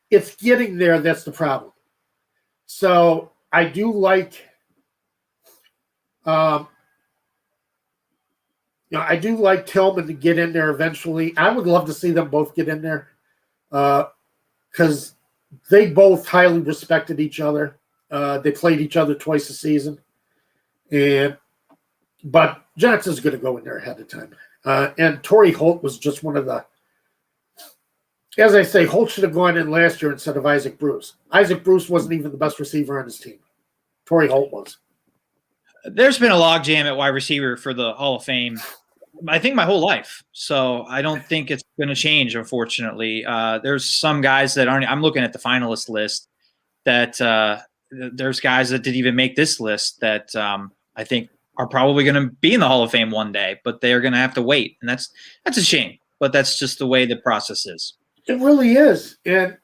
It's getting there that's the problem. So I do like, I do like Tillman to get in there eventually. I would love to see them both get in there because they both highly respected each other. They played each other twice a season. But Johnson's going to go in there ahead of time. And Torrey Holt was just one of the, as I say, Holt should have gone in last year instead of Isaac Bruce. Isaac Bruce wasn't even the best receiver on his team. Torrey Holt was. There's been a logjam at wide receiver for the Hall of Fame, I think, my whole life. So I don't think it's going to change, unfortunately. There's some guys that aren't – I'm looking at the finalist list that there's guys that didn't even make this list that I think are probably going to be in the Hall of Fame one day, but they're going to have to wait. And that's a shame, but that's just the way the process is. It really is. And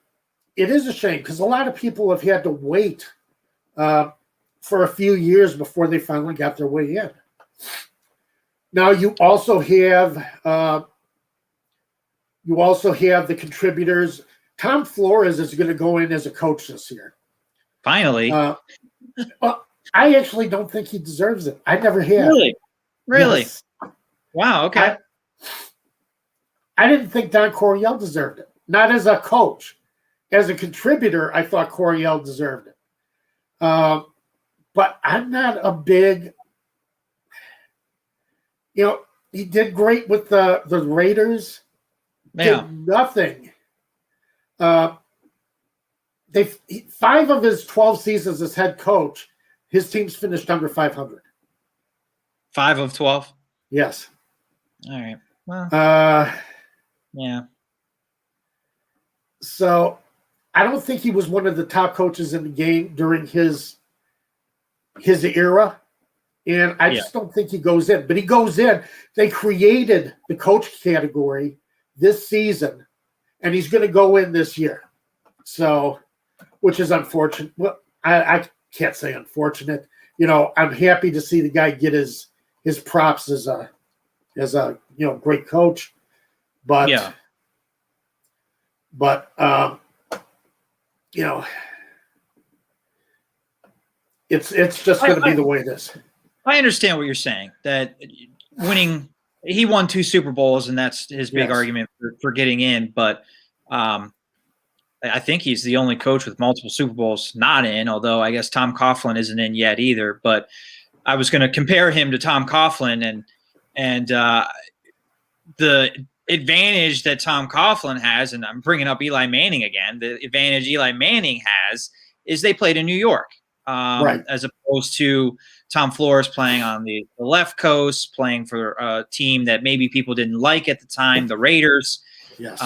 it is a shame because a lot of people have had to wait for a few years before they finally got their way in. Now you also have the contributors. Tom Flores is going to go in as a coach this year. Finally. Well, I actually don't think he deserves it. I never have. Really? Yes. Wow. Okay. I didn't think Don Coryell deserved it. Not as a coach. As a contributor, I thought Coryell deserved it. But I'm not a big, he did great with the Raiders. Yeah. Did nothing. 5 of his 12 seasons as head coach, his team's finished under 500. 5 of 12? Yes. All right. Well, yeah. So I don't think he was one of the top coaches in the game during his era. And I just don't think he goes in. But he goes in. They created the coach category this season, and he's going to go in this year. So, which is unfortunate. Well, I can't say unfortunate. I'm happy to see the guy get his props as a great coach. But it's just going to be the way it is. I understand what you're saying, that winning – he won 2 Super Bowls, and that's his big argument for getting in. But I think he's the only coach with multiple Super Bowls not in, although I guess Tom Coughlin isn't in yet either. But I was going to compare him to Tom Coughlin, and the advantage that Tom Coughlin has, and I'm bringing up Eli Manning again, the advantage Eli Manning has is they played in New York, Right. as opposed to Tom Flores playing on the left coast, playing for a team that maybe people didn't like at the time, the Raiders. Yes.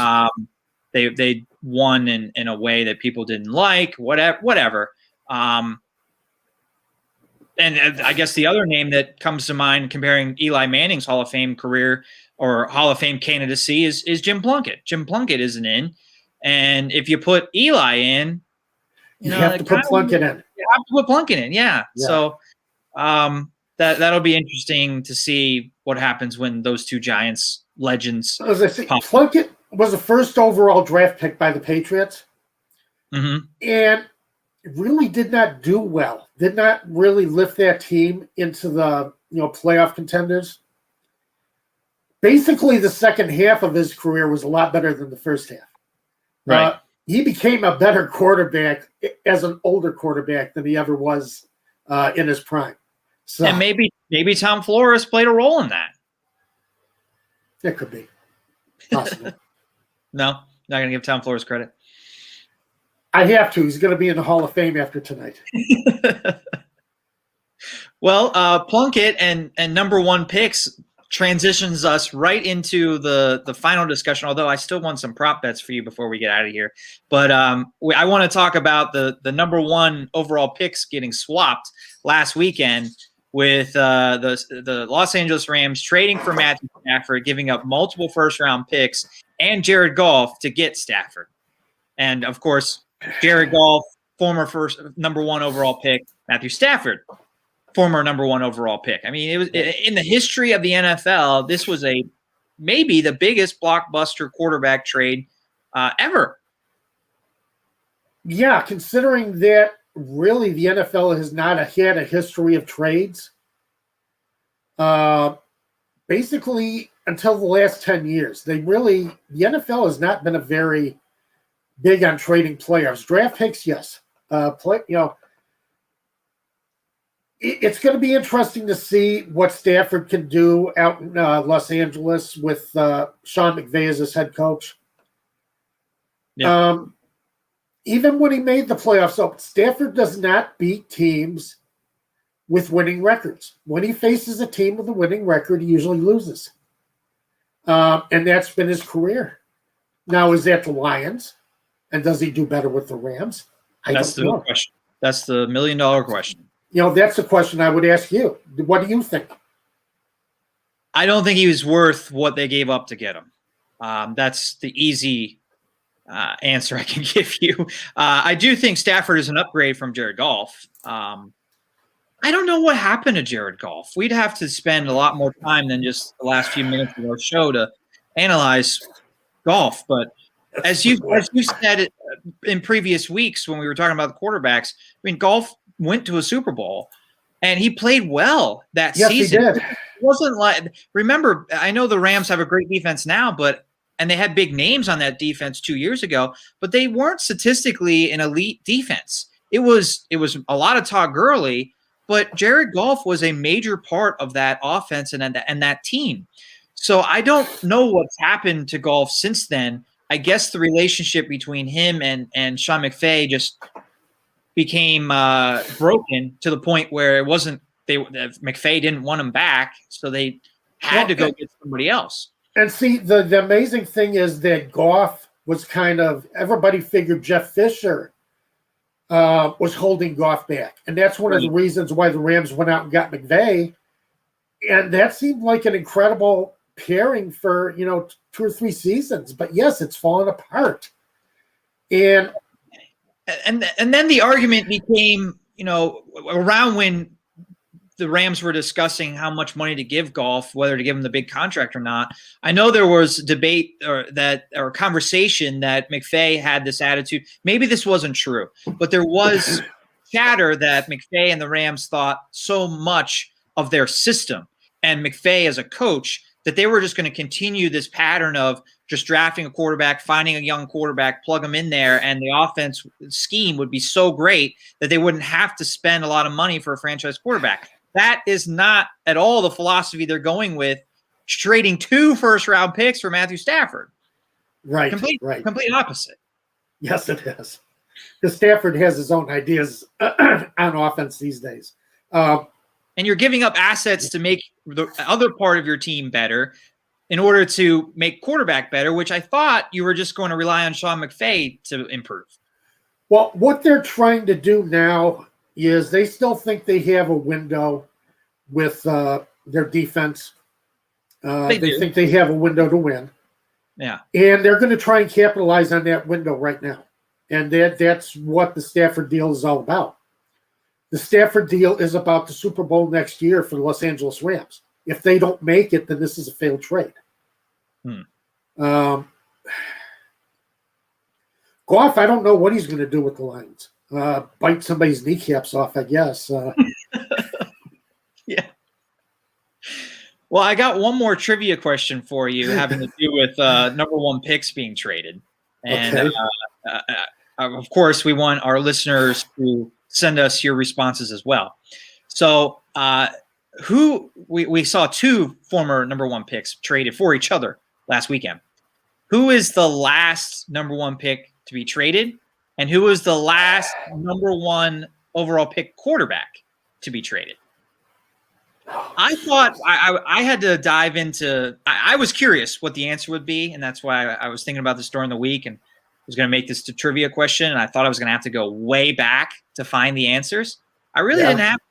They won in a way that people didn't like, whatever. And I guess the other name that comes to mind comparing Eli Manning's Hall of Fame career or Hall of Fame candidacy is Jim Plunkett. Jim Plunkett isn't in. And if you put Eli in, you have to put Plunkett in. You have to put Plunkett in, yeah. So that'll be interesting to see what happens when those two Giants legends. As I say, Plunkett was the first overall draft pick by the Patriots. Mm-hmm. And really did not do well. Did not really lift that team into the playoff contenders. Basically, the second half of his career was a lot better than the first half. Right. He became a better quarterback as an older quarterback than he ever was in his prime. So, and maybe Tom Flores played a role in that. It could be possible. No, not going to give Tom Flores credit. I have to. He's going to be in the Hall of Fame after tonight. Well, Plunkett and number one picks transitions us right into the final discussion, although I still want some prop bets for you before we get out of here. But I want to talk about the number one overall picks getting swapped last weekend with the Los Angeles Rams trading for Matthew Stafford, giving up multiple first-round picks and Jared Goff to get Stafford. And, of course, Jared Goff, former number one overall pick. Matthew Stafford, former number one overall pick. I mean, it was in the history of the NFL, this was maybe the biggest blockbuster quarterback trade ever. Yeah, considering that really the NFL has not had a history of trades. Basically, until the last 10 years, the NFL has not been a very big on trading players. Draft picks, yes. It's going to be interesting to see what Stafford can do out in Los Angeles with Sean McVay as his head coach. Yeah. Even when he made the playoffs, so Stafford does not beat teams with winning records. When he faces a team with a winning record, he usually loses. And that's been his career. Now, is that the Lions? And does he do better with the Rams? That's the question. That's the $1 million question. That's the question I would ask you. What do you think? I don't think he was worth what they gave up to get him. That's the easy answer I can give you. I do think Stafford is an upgrade from Jared Goff. I don't know what happened to Jared Goff. We'd have to spend a lot more time than just the last few minutes of our show to analyze Goff. But as you said it in previous weeks when we were talking about the quarterbacks, I mean, Goff went to a Super Bowl and he played well that season. Yes, he did. It wasn't like, remember, I know the Rams have a great defense now, and they had big names on that defense 2 years ago, but they weren't statistically an elite defense. It was a lot of Todd Gurley, but Jared Goff was a major part of that offense and that team. So I don't know what's happened to Goff since then. I guess the relationship between him and Sean McVay just became broken to the point where it wasn't McVay didn't want him back, so they had to go get somebody else. And see, the amazing thing is that Goff was everybody figured Jeff Fisher was holding Goff back. And that's one of the reasons why the Rams went out and got McVay. And that seemed like an incredible pairing for 2 or 3 seasons. But yes, it's fallen apart. And then the argument became, around when the Rams were discussing how much money to give Goff, whether to give him the big contract or not. I know there was debate or conversation that McVay had this attitude. Maybe this wasn't true, but there was chatter that McVay and the Rams thought so much of their system and McVay as a coach that they were just going to continue this pattern of just drafting a quarterback, finding a young quarterback, plug them in there, and the offense scheme would be so great that they wouldn't have to spend a lot of money for a franchise quarterback. That is not at all the philosophy they're going with trading 2 first-round picks for Matthew Stafford. Right. Complete opposite. Yes, it is. Because Stafford has his own ideas on offense these days. And you're giving up assets to make the other part of your team better in order to make quarterback better, which I thought you were just going to rely on Sean McVay to improve. Well, what they're trying to do now is they still think they have a window with their defense. They think they have a window to win. Yeah. And they're going to try and capitalize on that window right now. And that's what the Stafford deal is all about. The Stafford deal is about the Super Bowl next year for the Los Angeles Rams. If they don't make it, then this is a failed trade. Goff, I don't know what he's going to do with the Lions. Bite somebody's kneecaps off, I guess. Yeah. Well, I got one more trivia question for you having to do with number 1 picks being traded. And Okay. Of course, we want our listeners to send us your responses as well. So we saw 2 former number 1 picks traded for each other last weekend. Who is the last number 1 pick to be traded? And who was the last number 1 overall pick quarterback to be traded? I thought I had to dive into – I was curious what the answer would be, and that's why I was thinking about this during the week and was going to make this a trivia question, and I thought I was going to have to go way back to find the answers. I really didn't have to.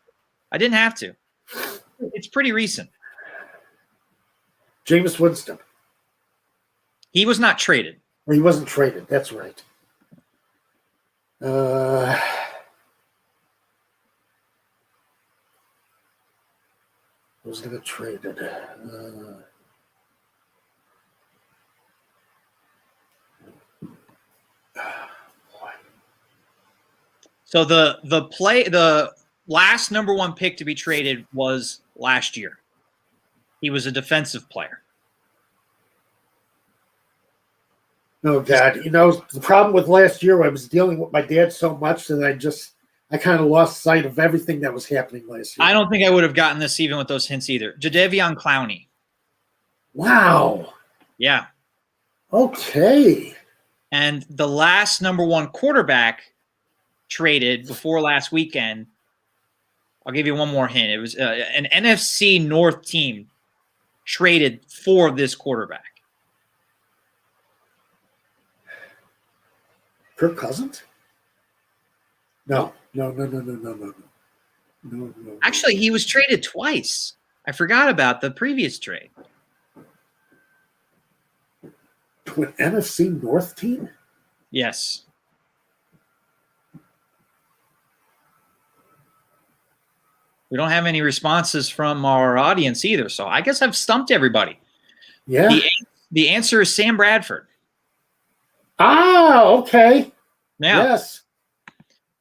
I didn't have to. It's pretty recent. Jameis Winston. He was not traded. Or he wasn't traded. That's right. Was going to trade it. So the last number 1 pick to be traded was last year. He was a defensive player. Oh God! The problem with last year, I was dealing with my dad so much that I kind of lost sight of everything that was happening last year. I don't think I would have gotten this even with those hints either. Jadeveon Clowney. Wow. Yeah. Okay. And the last number 1 quarterback traded before last weekend, I'll give you one more hint. It was an NFC North team traded for this quarterback. Kirk Cousins? No. Actually, he was traded twice. I forgot about the previous trade. To an NFC North team? Yes. We don't have any responses from our audience either, so I guess I've stumped everybody. Yeah. The answer is Sam Bradford. Ah, okay. Yeah. Yes.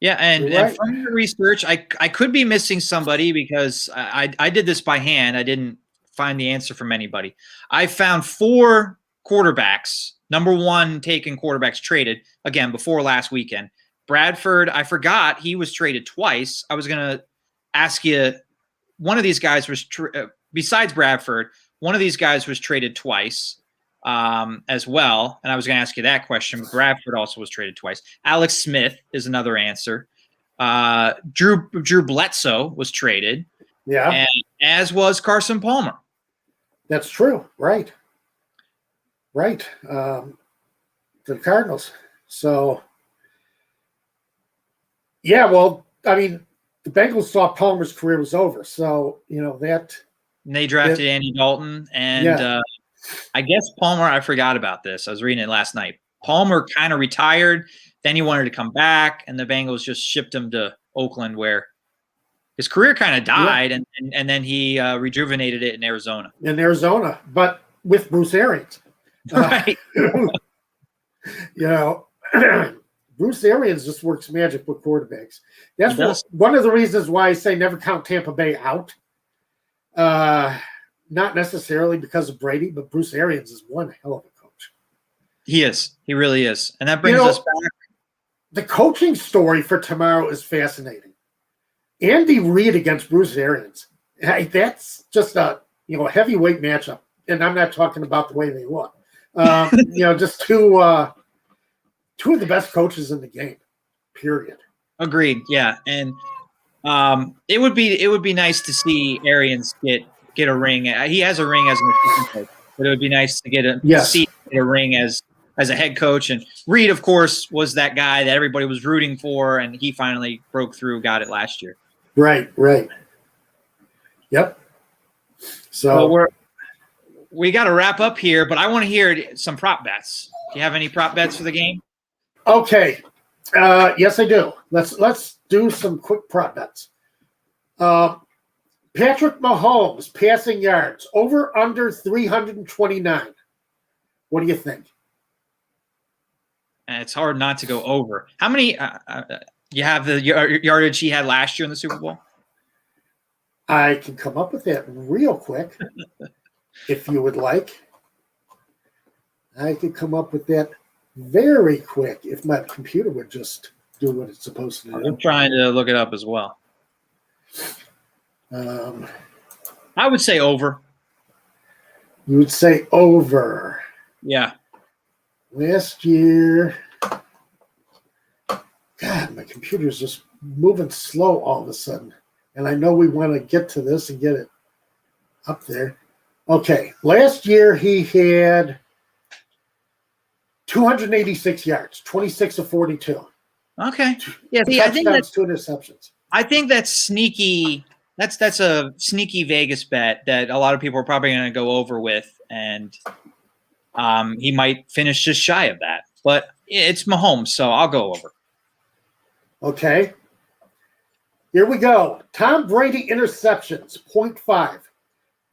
Yeah, and from the research, I could be missing somebody because I did this by hand. I didn't find the answer from anybody. I found 4 quarterbacks, number 1 taken quarterbacks traded, again, before last weekend. Bradford, I forgot he was traded twice. I was going to ask you, one of these guys was, besides Bradford, one of these guys was traded twice as well. And I was going to ask you that question. Bradford also was traded twice. Alex Smith is another answer. Drew Bledsoe was traded. Yeah. And as was Carson Palmer. That's true. Right. The Cardinals. So, yeah, well, I mean, the Bengals thought Palmer's career was over. So, that. And they drafted Andy Dalton. And I guess Palmer, I forgot about this. I was reading it last night. Palmer kind of retired. Then he wanted to come back. And the Bengals just shipped him to Oakland, where his career kind of died. And then he rejuvenated it in Arizona. But with Bruce Arians. Right. Bruce Arians just works magic with quarterbacks. That's one of the reasons why I say never count Tampa Bay out. Not necessarily because of Brady, but Bruce Arians is one hell of a coach. He is. He really is. And that brings us back. The coaching story for tomorrow is fascinating. Andy Reid against Bruce Arians. That's just a heavyweight matchup. and I'm not talking about the way they look. Just two of the best coaches in the game. Period. Agreed. Yeah, and it would be nice to see Arians get a ring. He has a ring as an assistant coach, but it would be nice to get a ring as a head coach. And Reed, of course, was that guy that everybody was rooting for, and he finally broke through, got it last year. Right. Yep. So we got to wrap up here, but I want to hear some prop bets. Do you have any prop bets for the game? Okay. Yes, I do. Let's do some quick prop bets. Patrick Mahomes passing yards over under 329. What do you think? It's hard not to go over. How many? You have the yardage he had last year in the Super Bowl? I can come up with that real quick if you would like. I could come up with that very quick if my computer would just do what it's supposed to do. I'm trying to look it up as well. I would say over. You would say over. Yeah. Last year, God, my computer's just moving slow all of a sudden. And I know we want to get to this and get it up there. Okay. Last year, he had 286 yards, 26 of 42. Okay. Yeah, I think that's 2 interceptions. I think that's sneaky. That's a sneaky Vegas bet that a lot of people are probably going to go over with, and he might finish just shy of that. But it's Mahomes, so I'll go over. Okay. Here we go. Tom Brady interceptions, 0.5.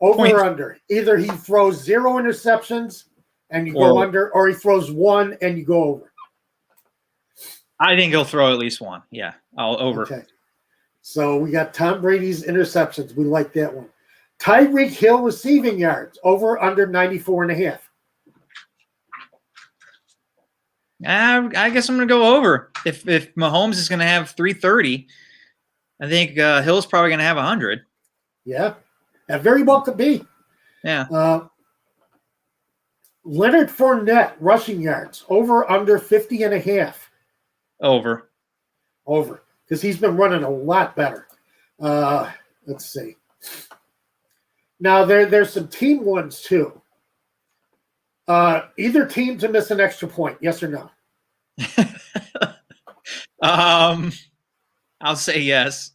Over or under. Either he throws 0 interceptions and you go under, or he throws 1 and you go over. I think he'll throw at least 1. Yeah, I'll over. Okay. So we got Tom Brady's interceptions. We like that one. Tyreek Hill receiving yards, over under 94.5. I guess I'm going to go over. If Mahomes is going to have 330, I think Hill's probably going to have 100. Yeah, that very well could be. Yeah. Leonard Fournette rushing yards, over under 50.5. Over. Over, because he's been running a lot better. Let's see. Now there's some team ones too. Either team to miss an extra point, yes or no? I'll say yes.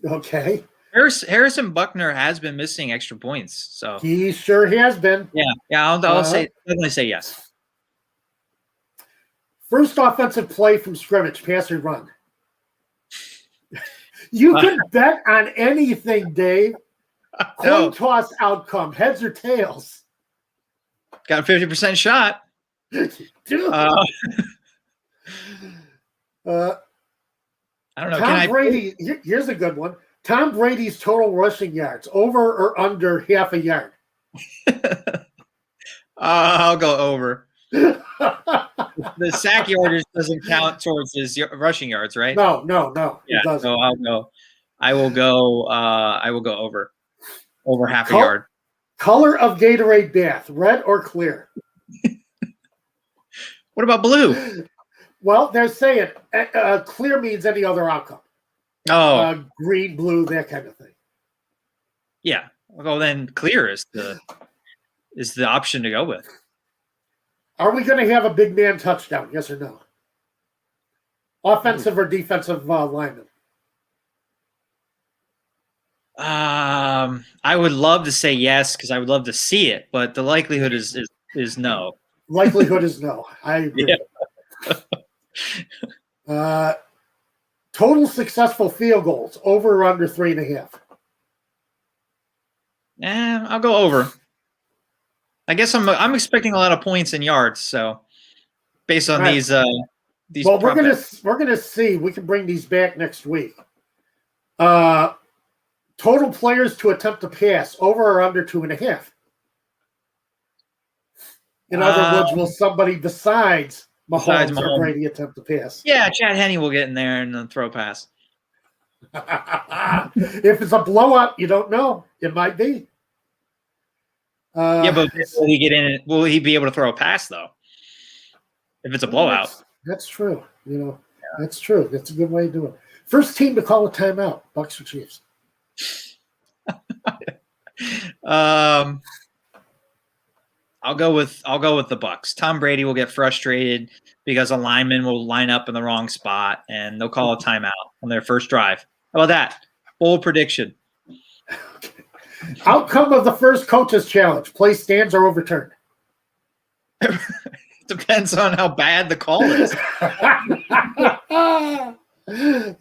Okay. Harrison Buckner has been missing extra points, so he sure has been. Yeah. I'll definitely say yes. First offensive play from scrimmage, pass or run. You can bet on anything, Dave. Coin toss outcome, heads or tails. Got a 50% shot. Dude. I don't know. Tom Brady, here's a good one. Tom Brady's total rushing yards, over or under half a yard? I'll go over. The sack yardage doesn't count towards his rushing yards, right? No. Yeah, so I'll go. I will go over half a yard. Color of Gatorade bath, red or clear? What about blue? Well, they're saying clear means any other outcome. Oh, green, blue, that kind of thing. Yeah. Well, then clear is the option to go with. Are we going to have a big man touchdown? Yes or no? Offensive or defensive lineman? I would love to say yes because I would love to see it, but the likelihood is no. Likelihood is no. I agree. Yeah. Total successful field goals, over or under 3.5? I'll go over. I guess I'm expecting a lot of points and yards, so based on these. Well, we're gonna see. We can bring these back next week. Total players to attempt to pass, over or under 2.5? In other words, will somebody besides Mahomes or Brady attempt to pass? Yeah, Chad Henne will get in there and then throw a pass. If it's a blowout, you don't know. It might be. Yeah, but will he get in? Will he be able to throw a pass though? If it's a blowout. That's true. That's true. That's a good way to do it. First team to call a timeout: Bucks or Chiefs. I'll go with the Bucks. Tom Brady will get frustrated because a lineman will line up in the wrong spot, and they'll call a timeout on their first drive. How about that? Bold prediction. Outcome of the first coaches challenge: play stands or overturned. Depends on how bad the call is.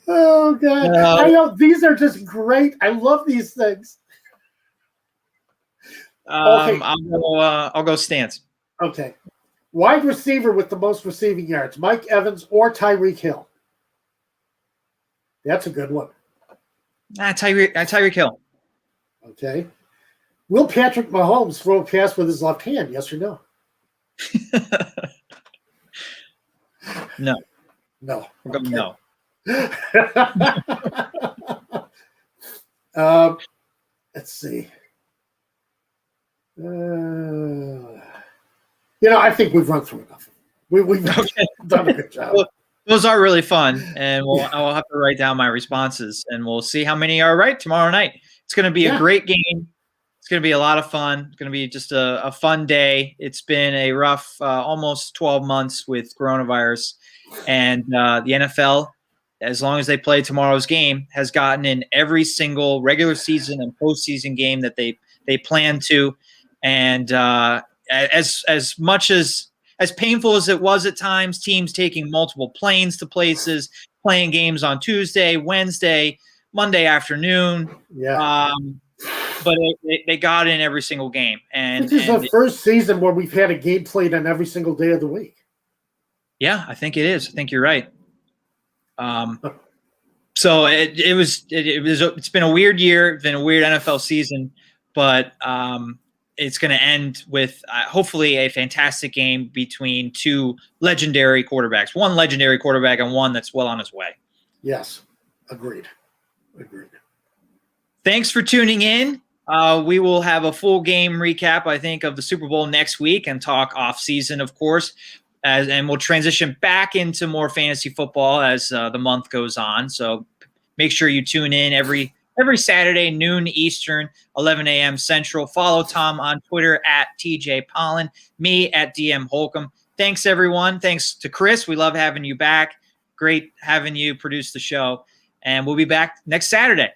Oh God! I know these are just great. I love these things. Okay. I'll go stance. Okay. Wide receiver with the most receiving yards: Mike Evans or Tyreek Hill. That's a good one. Tyreek Hill. Okay. Will Patrick Mahomes throw a pass with his left hand? Yes or no? No. No. Okay. No. Let's see. I think we've run through enough. We've done a good job. Well, those are really fun, and I'll have to write down my responses, and we'll see how many are right tomorrow night. It's going to be a great game. It's going to be a lot of fun. It's going to be just a fun day. It's been a rough almost 12 months with coronavirus, and the NFL, as long as they play tomorrow's game, has gotten in every single regular season and postseason game that they plan to. And as much as painful as it was at times, teams taking multiple planes to places, playing games on Tuesday, Wednesday, Monday afternoon. Yeah. But they got in every single game. And this is the first season where we've had a game played on every single day of the week. Yeah, I think it is. I think you're right. So it's been a weird year. It's been a weird NFL season, but it's going to end with hopefully a fantastic game between two legendary quarterbacks, one legendary quarterback and one that's well on his way. Yes, agreed. Thanks for tuning in. We will have a full game recap, I think, of the Super Bowl next week and talk off season, of course. And we'll transition back into more fantasy football as the month goes on. So make sure you tune in every Saturday, noon Eastern, 11 a.m. Central. Follow Tom on Twitter at TJ Pollen, me at DM Holcomb. Thanks, everyone. Thanks to Chris. We love having you back. Great having you produce the show. And we'll be back next Saturday.